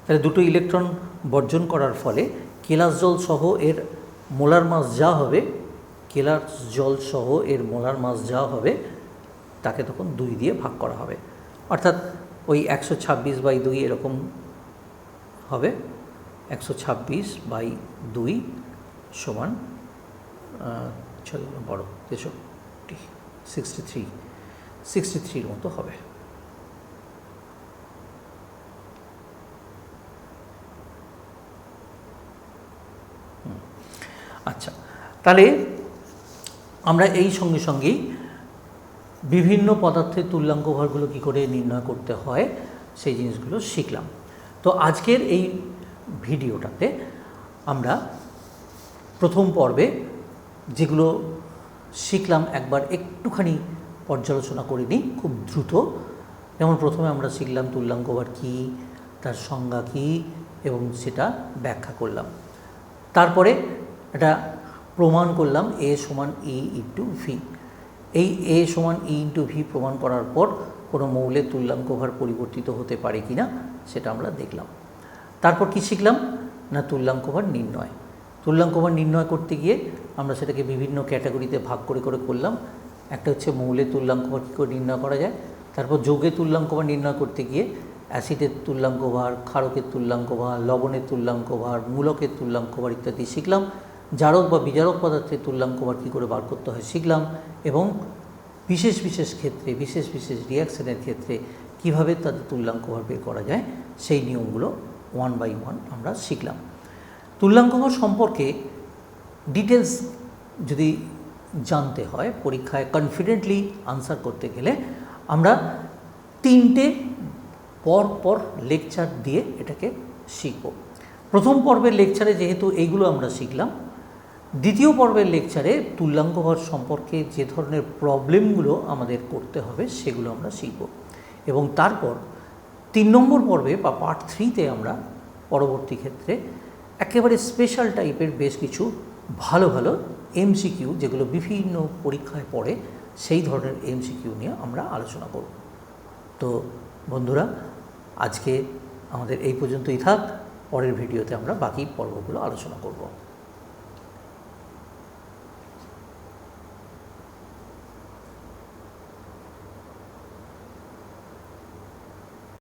তাহলে দুটো ইলেকট্রন বর্জন করার ফলে কেলাস জল সহ এর মোলার মাস যা হবে, তাকে তখন 2 দিয়ে ভাগ করা হবে, অর্থাৎ ওই 126/2 এরকম হবে। 126/2 সমান বড় 63 মতো হবে। আচ্ছা, তাহলে আমরা এই সঙ্গেই বিভিন্ন পদার্থের তুল্যাঙ্ক ভরগুলো কী করে নির্ণয় করতে হয় সেই জিনিসগুলো শিখলাম। তো আজকের এই ভিডিওটাতে আমরা প্রথম পর্বে যেগুলো শিখলাম একবার একটুখানি পর্যালোচনা করে নিই খুব দ্রুত। যেমন প্রথমে আমরা শিখলাম তুল্যাঙ্ক ভার কী, তার সংজ্ঞা কী এবং সেটা ব্যাখ্যা করলাম। তারপরে এটা প্রমাণ করলাম এ সমান ই ইন্টু ভি। এই এ সমান ই ইন্টু ভি প্রমাণ করার পর কোনো মৌলের তুল্যাঙ্ক ভার পরিবর্তিত হতে পারে কি না সেটা আমরা দেখলাম। তারপর কি শিখলাম না তুল্যাঙ্ক ভার নির্ণয়। তুল্যাঙ্ক ভার নির্ণয় করতে গিয়ে আমরা সেটাকে বিভিন্ন ক্যাটাগরিতে ভাগ করে করলাম। একটা হচ্ছে মৌলের তুল্যাঙ্ক ভার কী করে নির্ণয় করা যায়, তারপর যৌগের তুল্যাঙ্ক ভার নির্ণয় করতে গিয়ে অ্যাসিডের তুল্যাঙ্ক ভার, ক্ষারকের তুল্যাঙ্ক ভার, লবণের তুল্যাঙ্ক ভার, মূলকের তুল্যাঙ্ক ভার ইত্যাদি শিখলাম। জারক বা বিজারক পদার্থের তুল্যাঙ্ক ভার কী করে বার করতে হয় শিখলাম, এবং বিশেষ বিশেষ ক্ষেত্রে বিশেষ বিশেষ রিয়াকশানের ক্ষেত্রে কীভাবে তাদের তুল্যাঙ্ক ভার বের করা যায় সেই নিয়মগুলো 1 বাই 1 আমরা শিখলাম। তুল্যাঙ্ক ভার সম্পর্কে ডিটেলস যদি জানতে হয়, পরীক্ষায় কনফিডেন্টলি আনসার করতে গেলে আমরা 3টে পর লেকচার দিয়ে এটাকে শিখব। প্রথম পর্বের লেকচারে যেহেতু এইগুলো আমরা শিখলাম, দ্বিতীয় পর্বের লেকচারে তুল্যাঙ্ক ভার সম্পর্কে যে ধরনের প্রবলেমগুলো আমাদের করতে হবে সেগুলো আমরা শিখব, এবং তারপর 3 নম্বর পর্বে বা পার্ট 3তে আমরা পরবর্তী ক্ষেত্রে একেবারে স্পেশাল টাইপের বেশ কিছু ভালো ভালো এমসিকিউ, যেগুলো বিভিন্ন পরীক্ষায় পড়ে, সেই ধরনের এমসিকিউ নিয়ে আমরা আলোচনা করব। তো বন্ধুরা, আজকে আমাদের এই পর্যন্তই থাক। পরের ভিডিওতে আমরা বাকি পর্বগুলো আলোচনা করব।